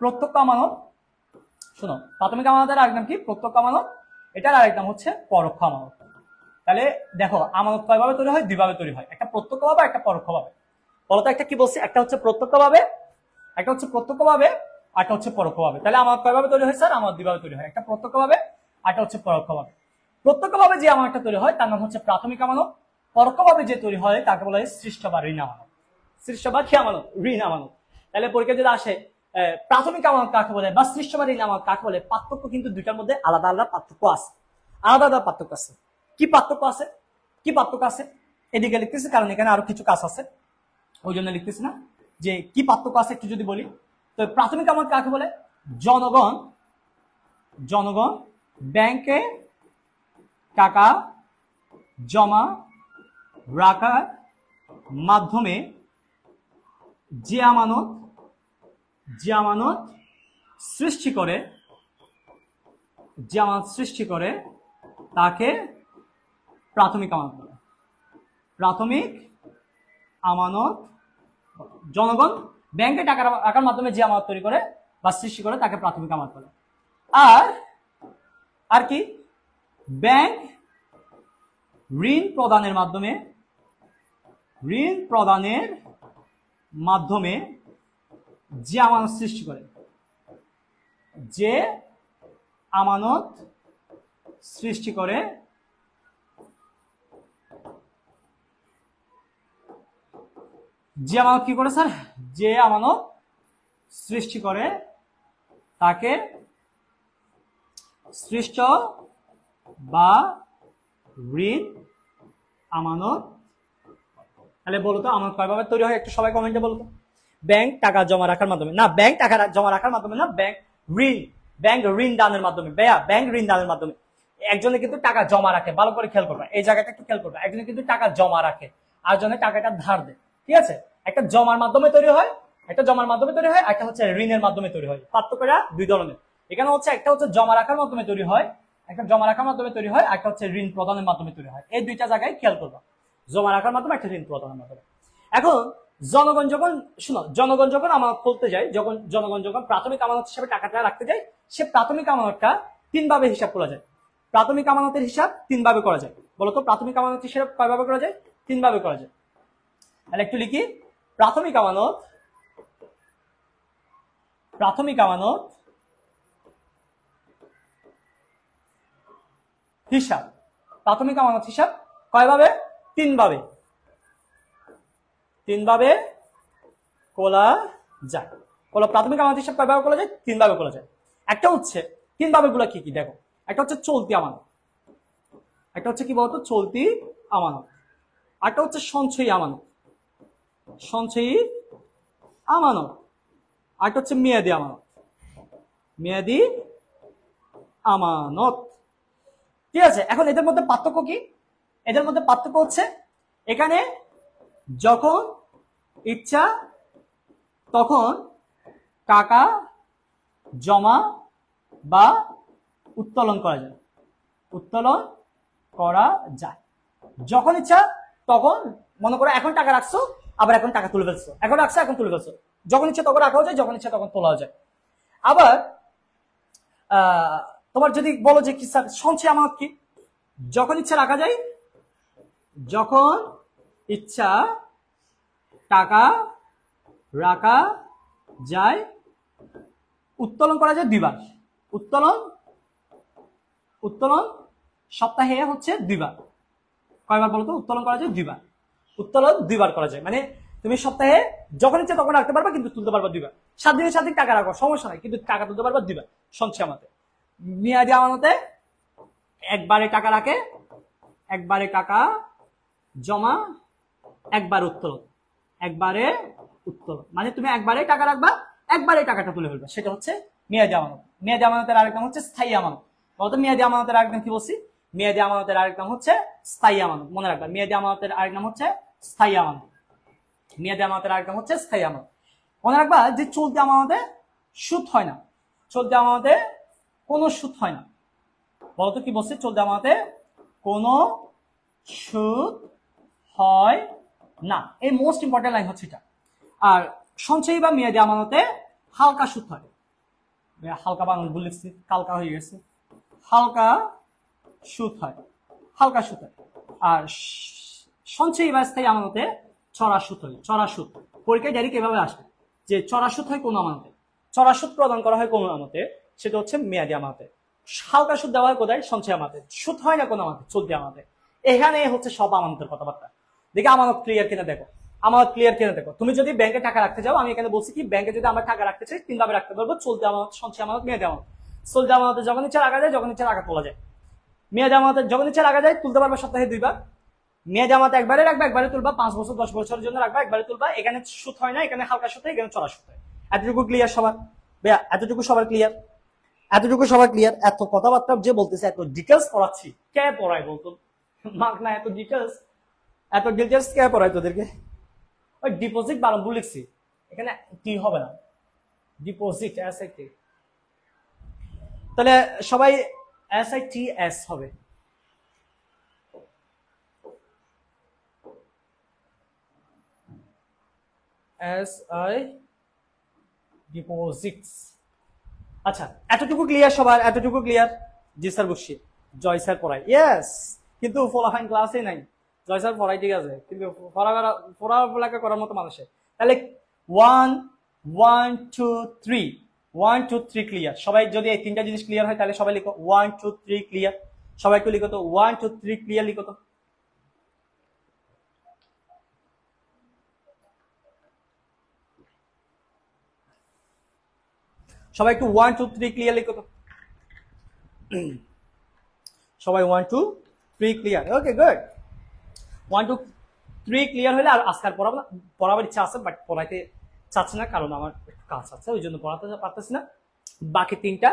প্রত্যক্ষ আমানত। শোনো, প্রাথমিক আমানতের আরেক নাম কি? প্রত্যক্ষ আমানত। এটার আরেক নাম হচ্ছে পরোক্ষ আমানত। তাহলে দেখো আমানত কয়ভাবে তৈরি হয়? দুইভাবে তৈরি হয়, একটা প্রত্যক্ষভাবে, একটা পরোক্ষভাবে। বলতো একটা কি বলছি? একটা হচ্ছে প্রত্যক্ষভাবে, আর একটা হচ্ছে পরোক্ষভাবে। তাহলে আমানত কয়ভাবে তৈরি হয় স্যার? আমানত দুইভাবে তৈরি হয়, একটা প্রত্যক্ষভাবে, আর একটা হচ্ছে পরোক্ষভাবে। প্রত্যক্ষভাবে যে আমানতটা তৈরি হয় তার নাম হচ্ছে প্রাথমিক আমানত। পরোক্ষভাবে যে তৈরি হয় তাকে বলা হয় সৃষ্ট বা ঋণ আমানত। সৃষ্ট বা কি আমানত? ঋণ আমানত। তাহলে পরীক্ষা যদি আসে প্রাথমিক আমানত কাকে বলে বা সৃষ্ট বা ঋণ আমানত কাকে বলে, পার্থক্য কিন্তু দুইটার মধ্যে আলাদা আলাদা পার্থক্য আছে। কি পার্থক্য আছে? এদিকে লিখতেছি কারণ এখানে আরো কিছু কাজ আছে, ওই জন্য লিখতেছি না। যে কি পার্থক্য আছে একটু যদি বলি, তো প্রাথমিক আমানত কাকে বলে? জনগণ ব্যাংকে টাকা জমা রাখার মাধ্যমে যে আমানত সৃষ্টি করে তাকে প্রাথমিক আমানত বলে। প্রাথমিক আমানত। জনগণ ব্যাংকে টাকা রাখার মাধ্যমে যে আমানত তৈরি করে বা সৃষ্টি করে তাকে প্রাথমিক আমানত বলে। আর কি? ব্যাংক ঋণ প্রদানের মাধ্যমে যে আমানত সৃষ্টি করে, যে আমানত সৃষ্টি করে কি করে স্যার? যে আমানত সৃষ্টি করে তাকে সৃষ্ট বা ঋণ আমানত। তাহলে বলতো আমানত কয়ভাবে তৈরি হয়? একটু সবাই কমেন্টে বলতো। ব্যাংক টাকা জমা রাখার মাধ্যমে না, ব্যাংক টাকা জমা রাখার মাধ্যমে না, ব্যাংক ঋণ দানের মাধ্যমে। ব্যাংক ঋণ দানের মাধ্যমে। একজনে কিন্তু টাকা জমা রাখে, ভালো করে খেয়াল করবে এই জায়গাটা, একটু খেয়াল করবে। একজনে কিন্তু টাকা জমা রাখে, আর জনে টাকাটা ধার দেয়, ঠিক আছে? একটা জমার মাধ্যমে তৈরি হয়, একটা হচ্ছে ঋণের মাধ্যমে তৈরি হয়। পার্থক্যটা দুই ধরনের। এখানে হচ্ছে একটা হচ্ছে জমা রাখার মাধ্যমে তৈরি হয়, একটা হচ্ছে ঋণ প্রদানের মাধ্যমে তৈরি হয়। এই দুইটা জায়গায় খেয়াল করবা, জমা রাখার মাধ্যমে, একটা ঋণ প্রদানের মাধ্যমে। এখন জনগণ যখন, শুনো, জনগণ যখন আমানত খুলতে যায়, যখন জনগণ যখন প্রাথমিক আমানত হিসাবে টাকাটা রাখতে যায়, সে প্রাথমিক আমানতটা তিনভাবে হিসাব করা যায়। প্রাথমিক আমানতের হিসাব তিনভাবে করা যায়। বলতো প্রাথমিক আমানত হিসাব কয়ভাবে করা যায়? তিনভাবে করা যায়। তাহলে একটু লিখি, প্রাথমিক আমানত, প্রাথমিক আমানত হিসাব, প্রাথমিক আমানত হিসাব কয়ভাবে? তিনভাবে, তিনভাবে করা যায়। বলো প্রাথমিক আমানত হিসাব কয়ভাবে করা যায়? তিনভাবে করা যায়। একটা হচ্ছে, তিনভাবে গুলো কি কি দেখো, একটা হচ্ছে চলতি আমানত, একটা হচ্ছে কি বলতো চলতি আমানত, একটা হচ্ছে সঞ্চয়ী আমানত, সঞ্চয়ী আমানত, আরেকটা হচ্ছে মেয়াদি আমানত, মেয়াদি আমানত। ঠিক আছে, এখন এদের মধ্যে পার্থক্য কি? এদের মধ্যে পার্থক্য হচ্ছে, এখানে যখন ইচ্ছা তখন টাকা জমা বা উত্তোলন করা যায়, উত্তোলন করা যায়। যখন ইচ্ছা তখন, মনে করো এখন টাকা রাখছো, আবার এখন টাকা তুলে ফেলছো, এখন রাখছো এখন তুলে ফেলছো, যখন ইচ্ছা তখন রাখাও যায়, যখন ইচ্ছা তখন তোলাও যায়। আবার তোমার যদি বলো যে কি স্যার সঞ্চয় আমানত কি, যখন ইচ্ছা রাখা যায়, যখন ইচ্ছা টাকা রাখা যায়, উত্তোলন করা যায় দুইবার। উত্তোলন, উত্তোলন সপ্তাহে হচ্ছে দুইবার। কয়বার বলতো? উত্তোলন করা যায় দুইবার। উত্তোলন দুইবার করা যায়, মানে তুমি সপ্তাহে যখন ইচ্ছা তখন রাখতে পারবা, কিন্তু তুলতে পারবা দুইবার। 7 দিনের 7 দিন টাকা রাখো, সমস্যা নাই, কিন্তু টাকা তুলতে পারবা দুইবার সঞ্চয় আমানতে। মেয়াদি আমানতে একবারে টাকা রাখে, একবারে টাকা জমা, একবার উত্তোলন, একবারে উত্তোলন, মানে তুমি একবারে টাকা রাখবা, একবারে টাকাটা তুলে ফেলবা, সেটা হচ্ছে মেয়াদি আমানত। মেয়াদি আমানতের আরেক নাম হচ্ছে স্থায়ী আমানত। বলতো মেয়াদি আমানতের আরেক নাম কি বলছি? মেয়াদি আমানতের আরেক নাম হচ্ছে স্থায়ী আমানত। মনে রাখবা, মেয়াদি আমানতের আরেক নাম হচ্ছে স্থায়ী আমানত। মেয়াদি আমানতের আরেক নাম হচ্ছে স্থায়ী আমানত। মনে রাখবা যে চলতি আমানতে সুদ হয় না, চলতি আমানতে কোনো সুদ হয় না। বলতো কি বলছে? চলতি আমানতে কোনো সুদ হয় না, এই মোস্ট ইম্পর্টেন্ট লাইন হচ্ছে এটা। আর সঞ্চয়ী বা মেয়াদি আমানতে হালকা সুদ হয়, হালকা বাংলা বলেছি, কালকা হয়ে গেছে, হালকা সুদ হয়, হালকা সুদ হয়। আর সঞ্চয়ী বা স্থায়ী আমানতে চড়া সুদ হয়, চড়া সুদ। পরীক্ষায় ডাইরেক্ট এভাবে আসবে যে চড়া সুদ হয় কোন আমানতে, চড়া সুদ প্রদান করা হয় কোন আমানতে, সেটা হচ্ছে মেয়াদি আমানতে। হালকা সুদ দেওয়া হয় কোথায়? সঞ্চয় আমানতে। সুদ হয় না কোন আমানতে? চলতি আমানতে। এখানে হচ্ছে সব আমানতের কথাবার্তা। দেখে আমানত ক্লিয়ার কিনা দেখো, আমানত ক্লিয়ার কিনা দেখো। তুমি যদি ব্যাংকে টাকা রাখতে যাও, আমি এখানে বলছি কি ব্যাংকে যদি আমরা টাকা রাখতে চাই তিনভাবে রাখতে পারবো, চলতি আমানত, সঞ্চয় আমানত, মেয়াদি আমানত। চলতি আমানতে যখন ইচ্ছা রাখা যায়, যখন ইচ্ছা টাকা তোলা যায়। মেয়াদি আমানতে যখন ইচ্ছা রাখা যায়, তুলতে পারবে সপ্তাহে দুইবার। মেয়াদি আমানত একবারে রাখবা, একবারে তুলবা, 5 বছর 10 বছরের জন্য রাখবা, একবারে তুলবা। এখানে সুদ হয় না, এখানে হালকা সুদ হয়, এখানে চড়া সুদ হয়। এতটুকু ক্লিয়ার সবার? ভাইয়া এতটুকু সবার ক্লিয়ার? এতটুকু সবার ক্লিয়ার? এত কথাবার্তা যে বলতেছে, এত ডিটেলস পড়াচ্ছি, কে পড়ায় বলতো? মার্ক না, এত ডিটেলস, এত ডিটেলস কে পড়ায় তোদেরকে? ওই ডিপোজিট বারম্বু লিখছি, এখানে কি হবে না, ডিপোজিট এসআইটি। তাহলে সবাই এসআইটি এস হবে। S I deposits. আচ্ছা, এতটুকু ক্লিয়ার সবার? এতটুকু ক্লিয়ার? জি স্যার বসছি, জয় স্যার পড়াই, ইয়েস। কিন্তু ফলাফাইন ক্লাসে নাই, জয় স্যার পড়াই ঠিক আছে, কিন্তু পড়ালেখা করার মতো মানুষের। তাহলে 1 1 2 3, 1 2 3 ক্লিয়ার। সবাই যদি এই তিনটা জিনিস ক্লিয়ার হয় তাহলে সবাই লিখো 1 2 3 ক্লিয়ার। সবাই একটু লিখো তো 1 2 3 ক্লিয়ার, লিখো তো। সবাই একটু 1 2 3 ক্লিয়ার লিখো তো। সবাই 1 2 3 ক্লিয়ার, ওকে গুড। 1 2 3 ক্লিয়ার হলে আর আজকাল পড়াবার ইচ্ছা আছে, বাট পড়াইতে চাচ্ছি না, কারণ আমার কাজ আছে, ওই জন্য পড়াতে পারতেছি না। বাকি তিনটা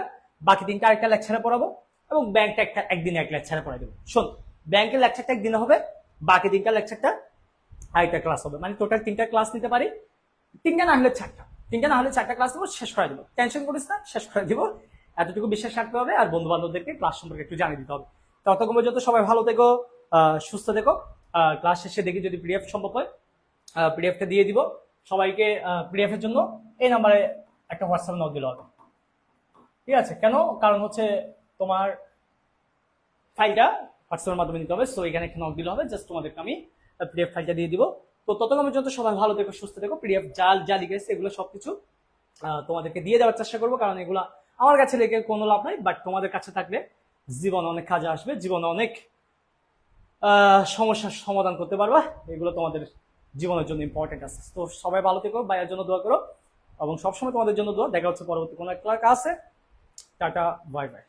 আরেকটা লেকচারে পড়াবো, এবং ব্যাংকটা একদিনে এক লেকচারে পড়াই দেবো। শোন, ব্যাংকের লেকচারটা একদিনে হবে, বাকি তিনটা লেকচারটা আরেকটা ক্লাস হবে, মানে টোটাল 3টা ক্লাস নিতে পারি। 3টা না হলে 4টা, 3টা না হলে 4টা ক্লাস দেবো, শেষ করে দেবো, টেনশন করিস না, শেষ করে দিব। এতটুকু বিশ্বাস রাখতে হবে, আর বন্ধু বান্ধবদেরকে ক্লাস সম্পর্কে একটু জানিয়ে দিতে হবে। ততক্ষণ পর্যন্ত সবাই ভালো থেকো, সুস্থ থেকো। ক্লাস শেষে দেখি যদি পিডিএফ সম্ভব হয় পিডিএফটা দিয়ে দিব সবাইকে। পিডিএফ এর জন্য এই নাম্বারে একটা হোয়াটসঅ্যাপ নক দিলে হবে, ঠিক আছে? কেন? কারণ হচ্ছে তোমার ফাইলটা হোয়াটসঅ্যাপের মাধ্যমে নিতে হবে, সো এখানে একটা নক দিলে হবে। জাস্ট তোমাদেরকে আমি পিডিএফ ফাইলটা দিয়ে দিব। তো ততক্ষণ পর্যন্ত সবাই ভালো থেকো, সুস্থ থেকো। পিডিএফ যা যা লিখেছে এগুলো সবকিছু তোমাদেরকে দিয়ে দেওয়ার চেষ্টা করবো, কারণ এগুলা আমার কাছে লিখে কোনো লাভ নাই, বাট তোমাদের কাছে থাকলে জীবনে অনেক কাজে আসবে, জীবনে অনেক সমস্যার সমাধান করতে পারবা। এগুলো তোমাদের জীবনের জন্য ইম্পর্টেন্ট আছে। তো সবাই ভালো থেকো, ভাইয়ের জন্য দোয়া করো, এবং সবসময় তোমাদের জন্য দোয়া। দেখা হচ্ছে পরবর্তী কোনো একটা ক্লাসে। Tata, bye bye.